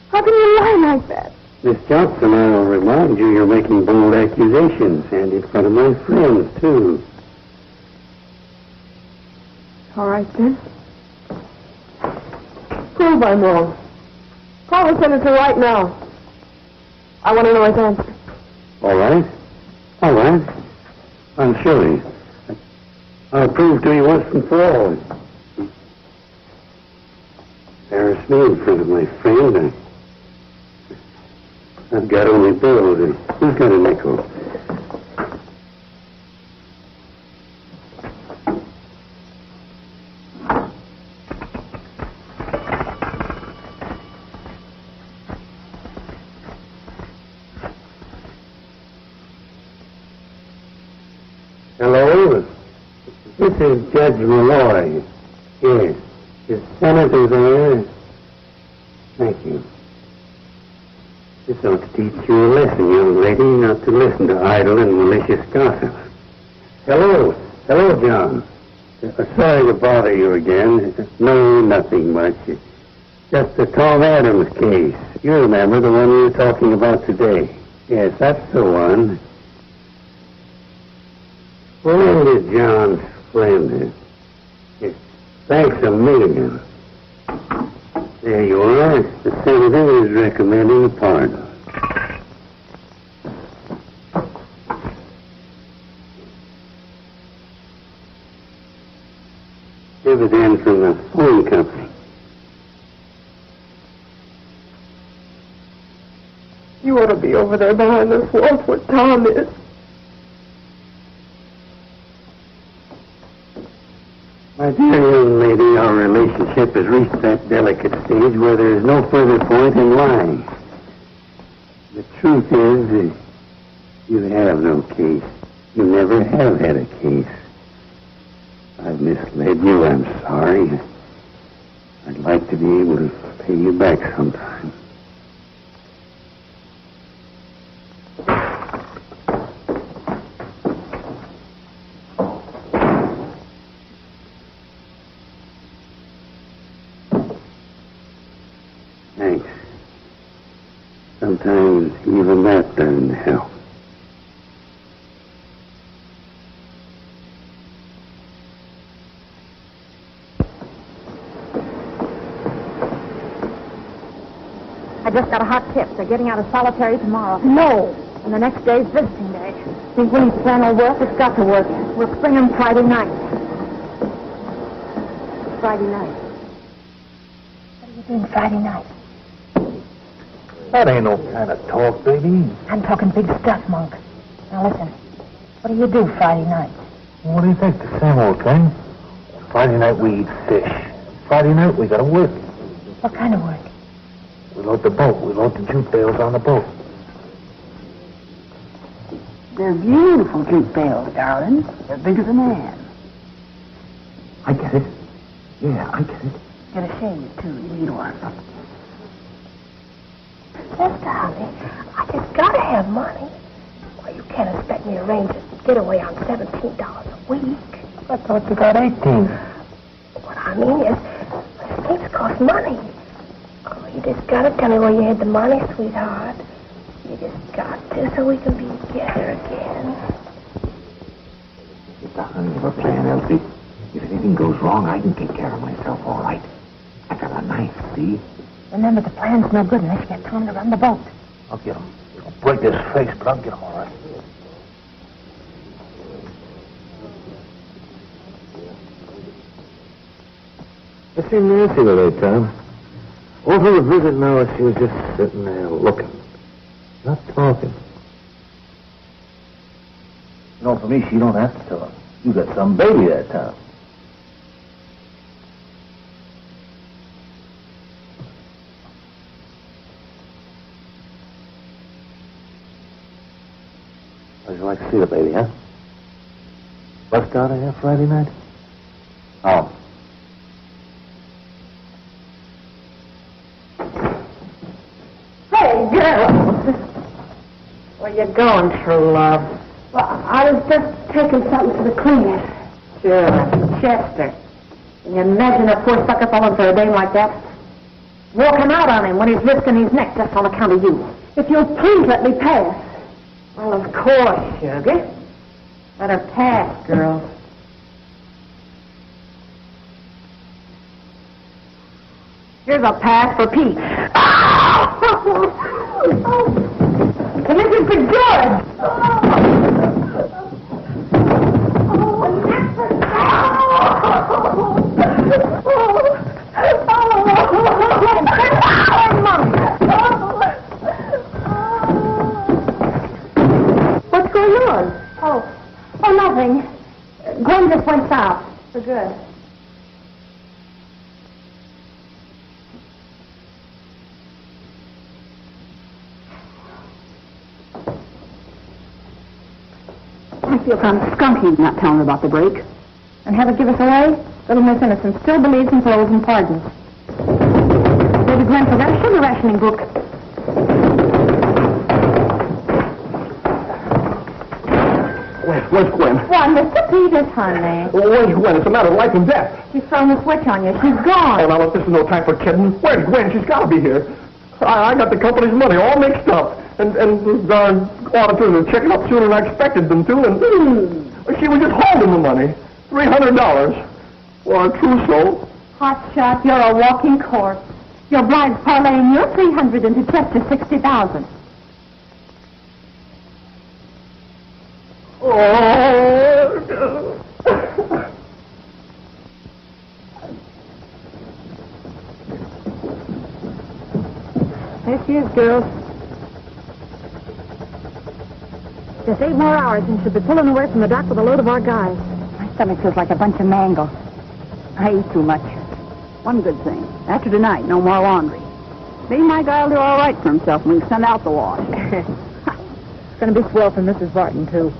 How can you lie like that? Miss Johnson, I'll remind you you're making bold accusations, and in front of my friends, too. All right, then. Prove I'm wrong. Call the senator right now. I want to know his answer. All right. All right. I'm sure. I'll prove to you once and for all. Embarrass me in front of my friend. I've got only bills. Who's got a nickel? Hello? This is Judge Malloy. Yes. The senator there. Thank you. This ought to teach you a lesson, young lady, not to listen to idle and malicious gossip. Hello. Hello, John. Sorry to bother you again. No, nothing much. Just the Tom Adams case. You remember the one we were talking about today. Yes, that's the one. Well, is John's friend. Yes. Thanks a million. There you are. The senator is recommending a pardon. Dividend from the phone company. You ought to be over there behind those walls where Tom is. My dear young lady, our relationship has reached that delicate stage where there is no further point in lying. The truth is, you have no case. You never have had a case. I've misled you. I'm sorry. I'd like to be able to pay you back sometime. Thanks. Sometimes even that doesn't help. I just got a hot tip. They're getting out of solitary tomorrow. No. And the next day's visiting day. Think Willie's plan will work? It's got to work. We'll spring him Friday night. Friday night. What are you doing Friday night? That ain't no kind of talk, baby. I'm talking big stuff, Monk. Now listen. What do you do Friday night? What do you think? The same old thing. Friday night we eat fish. Friday night we gotta work. What kind of work? We load the boat. We load the jute bales on the boat. They're beautiful jute bales, darling. They're big as a man. I get it. Yeah, I get it. Get a shave, too. You need one. Sister, honey, I just gotta have money. Well, you can't expect me to arrange a getaway on $17 a week. I thought you got 18. What I mean is, things cost money. Oh, you just gotta tell me where you had the money, sweetheart. You just got to, so we can be together again. It's the honey of a plan, Elsie. If anything goes wrong, I can take care of myself all right. I got a knife, see? Remember, the plan's no good unless you get Tom to run the boat. I'll get him. He'll break his face, but I'll get him all right. I seen Nancy today, Tom. All through the visit now, she was just sitting there looking, not talking. You know, for me, she don't have to talk. You got some baby that time. How'd you like to see the baby, huh? Bust out of here Friday night? Oh. Hey, girl! Where you going, true love? Well, I was just taking something to the cleaners. Sure, Chester. Can you imagine a poor sucker falling for a dame like that? Walking out on him when he's risking his neck just on account of you. If you'll please let me pass. Well, of course, sugar. Let her pass, girl. Here's a pass for Pete. And this is for George. What's going on? Oh, nothing. Gwen just went south. For good. I feel kind of skunky not telling her about the break. And have it give us away? Little Miss Innocent still believes in parolles and pardons. Baby Gwen for that sugar rationing book. Where's Gwen? Why, Mr. Peters, honey. Where's Gwen? It's a matter of life and death. She's thrown the switch on you. She's gone. Oh, now, look, this is no time for kidding. Where's Gwen? She's got to be here. I got the company's money all mixed up. And the auditors are checking up sooner than I expected them to. And she was just holding the money. $300. Well, a true soul. Hot shot, you're a walking corpse. Your bride's parlaying your 300 into Chester's 60,000. Oh. There she is, girls. Just 8 more hours and she'll be pulling away from the dock with a load of our guys. My stomach feels like a bunch of mango. I eat too much. One good thing. After tonight, no more laundry. Me and my guy will do all right for himself when we send out the wash. It's going to be swell for Mrs. Barton, too.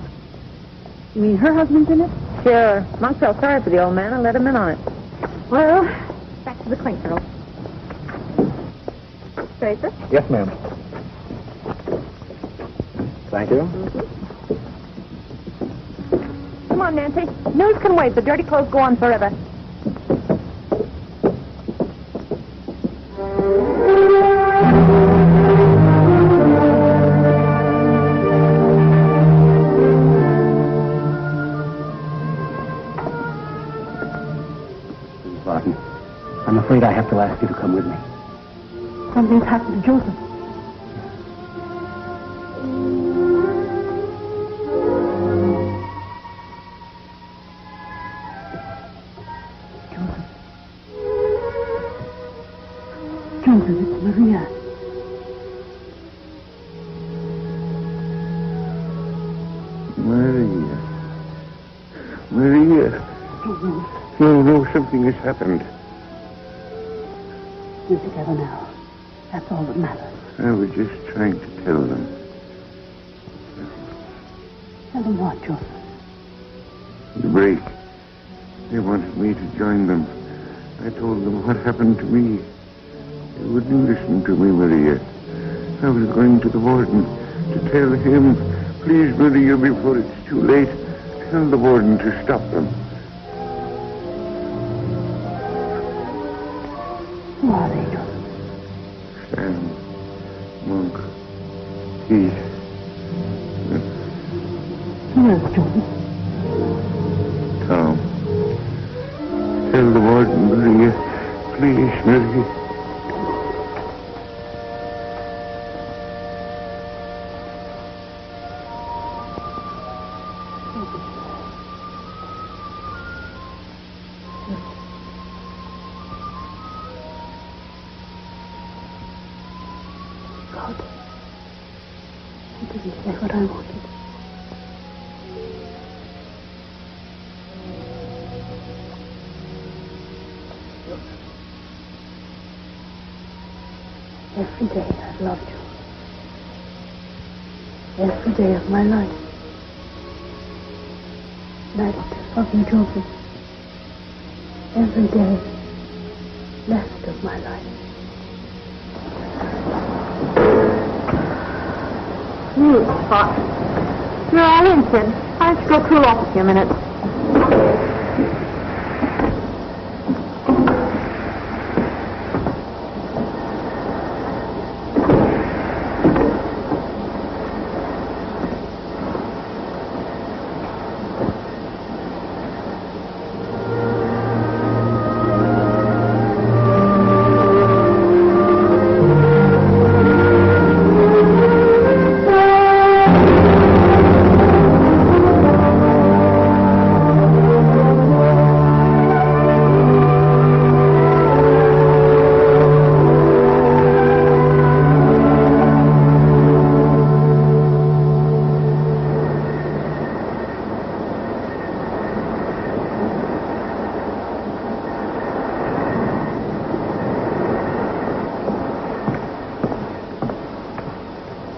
You mean her husband's in it? Sure. Monk felt sorry for the old man and let him in on it. Well, back to the clink girl. Tracer? Yes, ma'am. Thank you. Come on, Nancy. News can wait. The dirty clothes go on forever. Barton, I'm afraid I have to ask you to come with me. Something's happened to Joseph. Joseph, it's Maria. Maria. No, something has happened. We're together now. That's all that matters. I was just trying to tell them. Tell them what, Joseph? The break. They wanted me to join them. I told them what happened to me. They wouldn't listen to me, Maria. I was going to the warden to tell him, please, Maria, before it's too late, tell the warden to stop them. Who are they, Joseph? Sam, Monk, Keith. Who else, Joseph? Tom. Tell the warden, Maria. Please, Maria. God, you didn't say what I wanted. Every day I've loved you. Every day of my life. And I love you, Joseph. Every day left of my life. You hot. You're all in, kid. Why don't you go cool off a few minutes?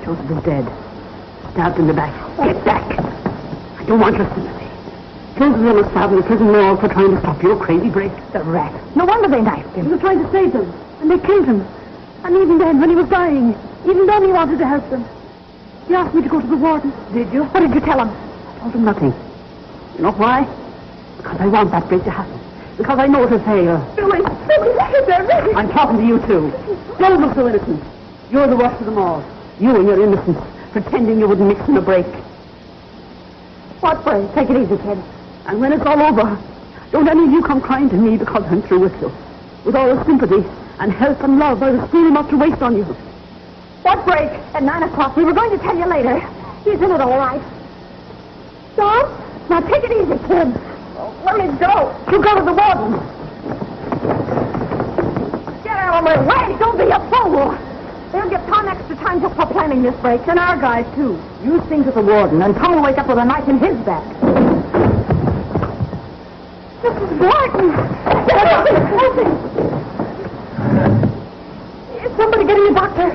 Joseph is dead. Stabbed in the back. Get back! I don't want your sympathy. Joseph was stabbed in the prison wall for trying to stop your crazy break. The rat. No wonder they knifed him. He was trying to save them, and they killed him. And even then, when he was dying, even then he wanted to help them. He asked me to go to the warden. Did you? What did you tell him? I told him nothing. You know why? Because I want that break to happen. Because I know it'll fail. Billy, I'm talking to you, too. Don't look so innocent. You're the worst of them all. You and your innocence, pretending you wouldn't mix in a break. What break? Take it easy, kid. And when it's all over, don't any of you come crying to me because I'm through with you. With all the sympathy and help and love I was feeling enough to waste on you. What break? At 9 o'clock. We were going to tell you later. He's in it all right. John? Now take it easy, kid. Let me go. You go to the warden. Get out of my way. Don't be a fool. They'll get Tom extra time just for planning this break, and our guys, too. You sing to the warden, and Tom will wake up with a knife in his back. Mrs. Barton! Get up and closing! Is somebody getting a doctor?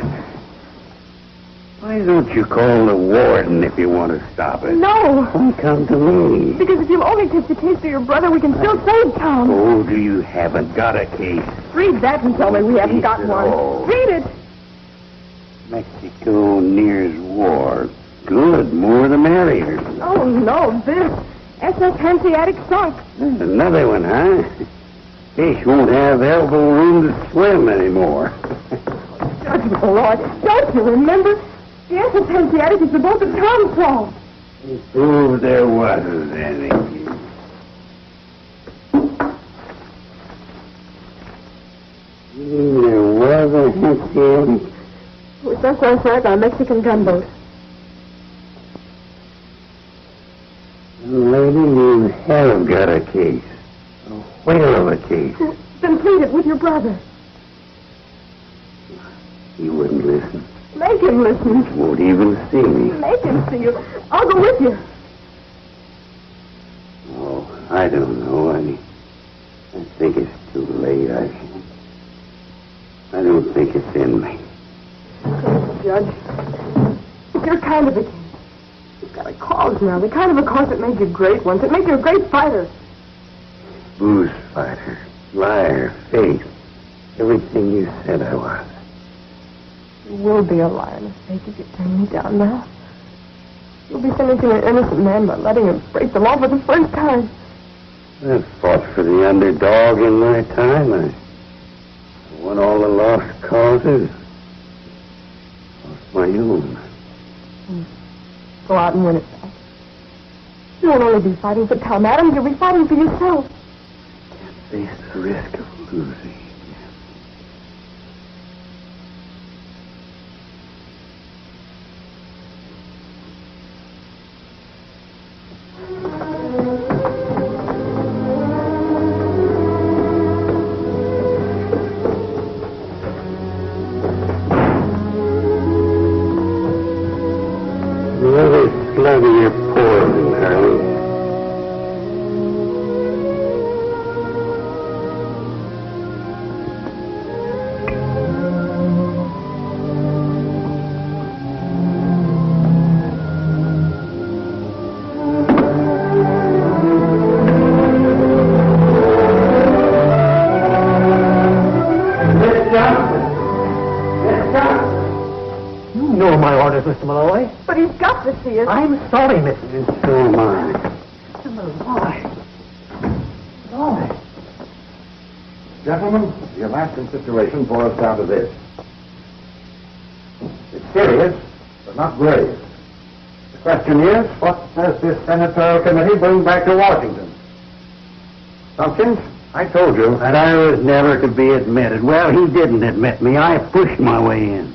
Why don't don't you call the warden if you want to stop it? No. Why come to me? Because if you'll only take the case to your brother, we can still save Tom. Oh, do you haven't got a case? Read that and tell me we haven't got one. Oh. Read it. Mexico nears war. Good, more the merrier. Oh, no, this. SS Hanseatic sunk. Another one, huh? Fish won't have elbow room to swim anymore. Judge Malloy, don't you remember? The SS Hanseatic is the boat that Tom saw. Oh, there wasn't any. There was a Hanseatic. It was sunk last night by a Mexican gunboat. Lady, you have got a case. A whale of a case. Then plead it with your brother. He wouldn't listen. Make him listen. Won't even see me. Make him see you. I'll go with you. Oh, I don't know. I think it's too late. I don't think it's in me. Judge, it's your kind of a case. You've got a cause now. The kind of a cause that made you great once. It made you a great fighter. Booze fighter, liar, fake. Everything you said I was. You will be a liar and a fake if you turn me down now. You'll be sentencing an innocent man by letting him break the law for the first time. I've fought for the underdog in my time. I won all the lost causes. Lost my own. Go out and win it back. You won't only be fighting for Tom Adams, you'll be fighting for yourself. Face the risk of losing. Another slug of your poison, Harley. You know my orders, Mr. Malloy. But he's got to see us. I'm sorry, Mrs. So am I. Mr. Malloy. Malloy. Gentlemen, the Alaskan situation boils down to this. It's serious, but not grave. The question is, what does this senatorial committee bring back to Washington? Tompkins, I told you. That I was never to be admitted. Well, he didn't admit me. I pushed my way in.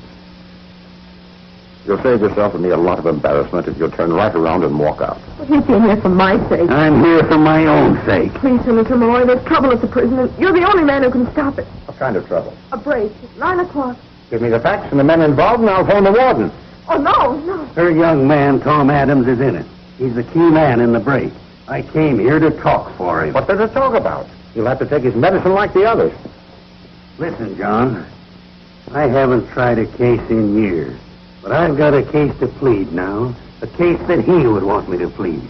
You'll save yourself and me a lot of embarrassment if you'll turn right around and walk out. But he came here for my sake. I'm here for my own sake. Please, Senator Malloy, there's trouble at the prison, and you're the only man who can stop it. What kind of trouble? A break. 9 o'clock. Give me the facts and the men involved, and I'll phone the warden. Oh, no. Her young man, Tom Adams, is in it. He's the key man in the break. I came here to talk for him. What's there to talk about? He'll have to take his medicine like the others. Listen, John. I haven't tried a case in years. But I've got a case to plead now. A case that he would want me to plead.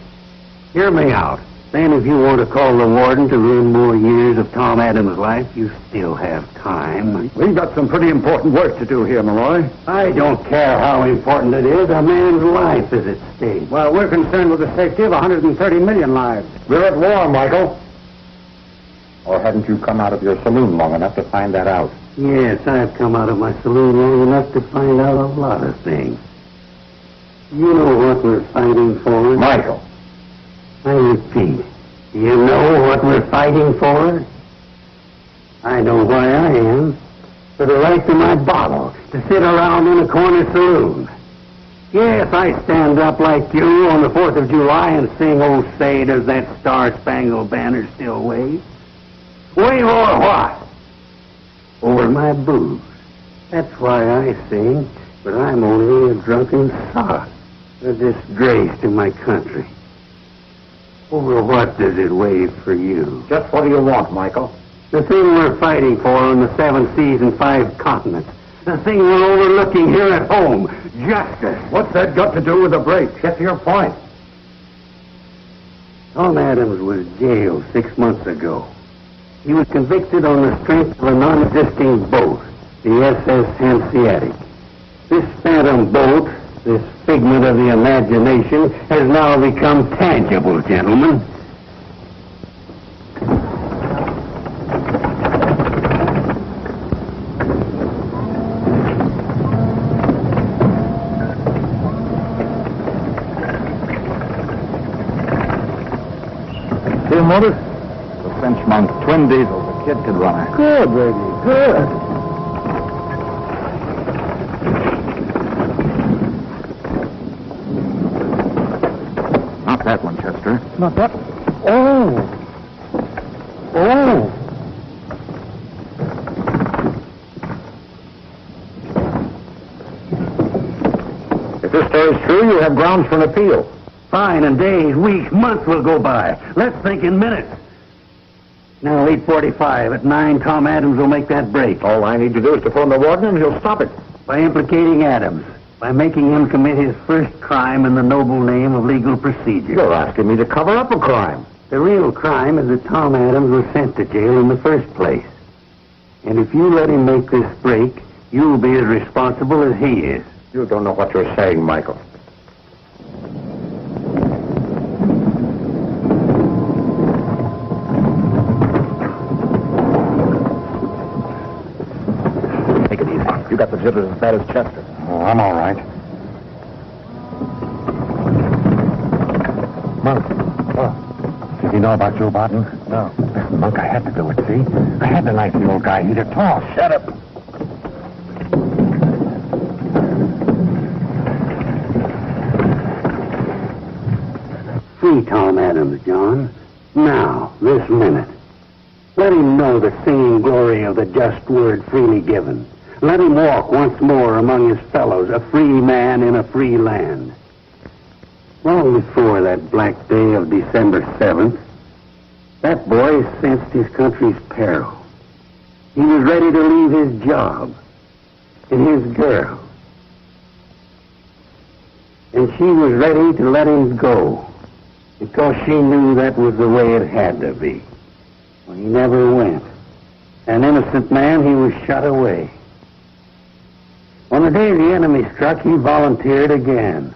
Hear me out. Then if you want to call the warden to ruin more years of Tom Adams' life, you still have time. We've got some pretty important work to do here, Malloy. I don't care how important it is. A man's life is at stake. Well, we're concerned with the safety of 130 million lives. We're at war, Michael. Or hadn't you come out of your saloon long enough to find that out? Yes, I've come out of my saloon long enough to find out a lot of things. You know what we're fighting for? Michael. I repeat, do you know what we're fighting for? I know why I am. For the right to my bottle, to sit around in a corner saloon. Yes, I stand up like you on the 4th of July and sing, "Oh, say, does that star-spangled banner still wave?" Wave over what? Over my booze. That's why I sing, but I'm only a drunken sot. A disgrace to my country. Over what does it wave for you? Just what do you want, Michael? The thing we're fighting for on the 7 seas and 5 continents. The thing we're overlooking here at home. Justice. What's that got to do with the break? Get to your point. Tom Adams was jailed 6 months ago. He was convicted on the strength of a non-existing boat, the SS Hanseatic. This phantom boat, this figment of the imagination, has now become tangible, gentlemen. See a motor? The Frenchman's twin diesel. The kid could run it. Good, Reggie, good. Not that one, Chester. Not that. Oh. Oh. If this story's true, you have grounds for an appeal. Fine, and days, weeks, months will go by. Let's think in minutes. Now, 8:45. At 9, Tom Adams will make that break. All I need to do is to phone the warden and he'll stop it. By implicating Adams. By making him commit his first crime in the noble name of legal procedure. You're asking me to cover up a crime. The real crime is that Tom Adams was sent to jail in the first place. And if you let him make this break, you'll be as responsible as he is. You don't know what you're saying, Michael. Take it easy. You got the jitters as bad as Chester. Oh, I'm all right. Monk. Did he know about Joe Barton? No. Listen, Monk, I had to do it, see? I had to knife the old guy. He'd have tossed. Shut up. Free Tom Adams, John. Now, this minute. Let him know the singing glory of the just word freely given. Let him walk once more among his fellows, a free man in a free land. Long before that black day of December 7th, that boy sensed his country's peril. He was ready to leave his job and his girl. And she was ready to let him go because she knew that was the way it had to be. Well, he never went. An innocent man, he was shot away. On the day the enemy struck, he volunteered again.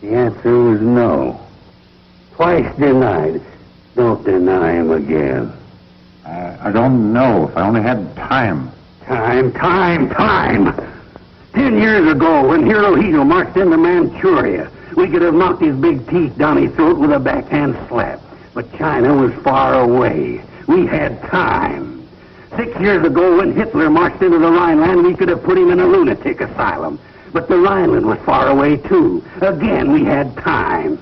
The answer was no. Twice denied. Don't deny him again. I don't know. If I only had time. Time. 10 years ago, when Hirohito marched into Manchuria, we could have knocked his big teeth down his throat with a backhand slap. But China was far away. We had time. 6 years ago, when Hitler marched into the Rhineland, we could have put him in a lunatic asylum. But the Rhineland was far away, too. Again, we had time.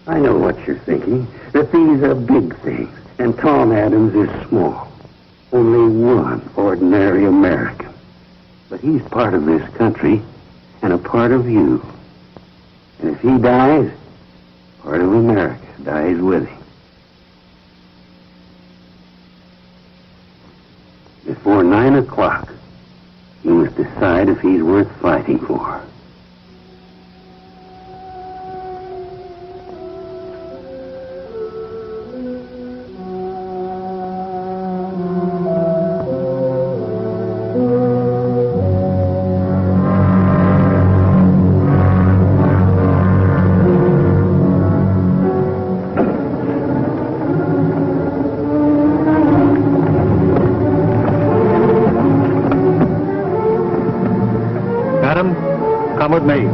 I know what you're thinking, that these are big things, and Tom Adams is small. Only one ordinary American. But he's part of this country, and a part of you. And if he dies, part of America dies with him. Before 9 o'clock, he must decide if he's worth fighting for. Come with me.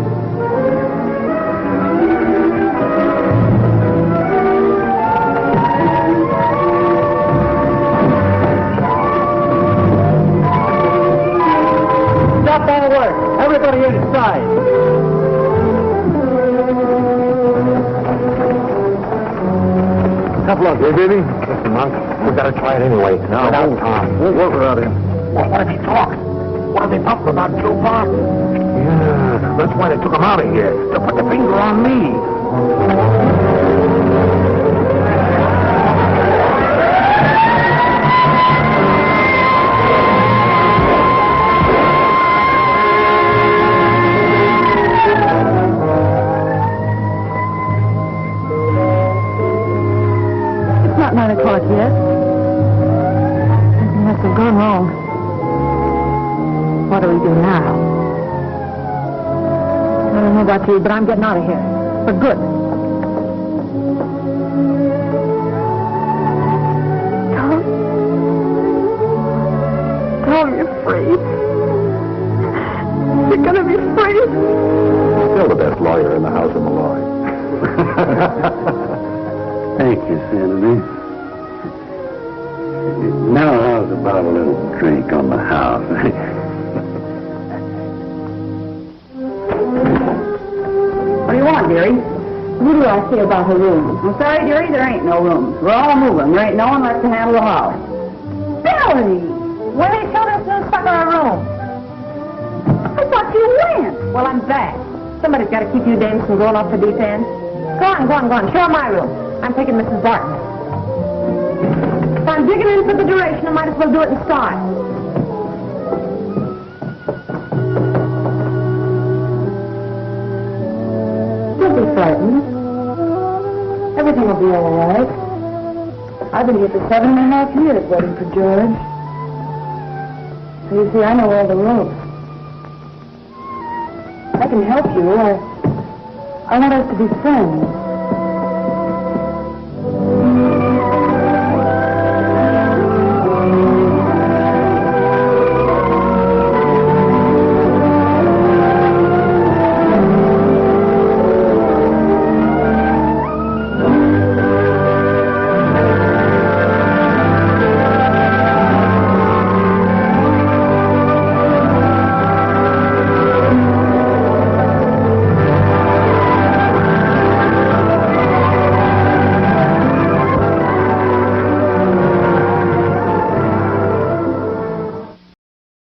Stop all work. Everybody inside. Tough luck, eh, baby? Listen, Monk, we've got to try it anyway. No, without Tom. We'll work without him. Well, what if he talks? What if they talk about Joe Barton? Yeah, that's why they took him out of here, to put the finger on me. do now? I don't know about you, but I'm getting out of here. For good. Tom, you're free. You're gonna be free. Still the best lawyer in the House of Malloy. Thank you, Senator. Now, how's about a little drink on the house? What do you want, dearie? What do I say about her room? I'm sorry, dearie, there ain't no rooms. We're all moving. There ain't no one left to handle the house. Billy! When they showed us new sucker a room. I thought you went. Well, I'm back. Somebody's got to keep you dames from going off the deep end. Go on. Show my room. I'm taking Mrs. Barton. If I'm digging in for the duration, I might as well do it in style. Don't be frightened. Everything will be all right. I've been here for 7.5 years waiting for George. So you see, I know all the ropes. I can help you. I want us to be friends.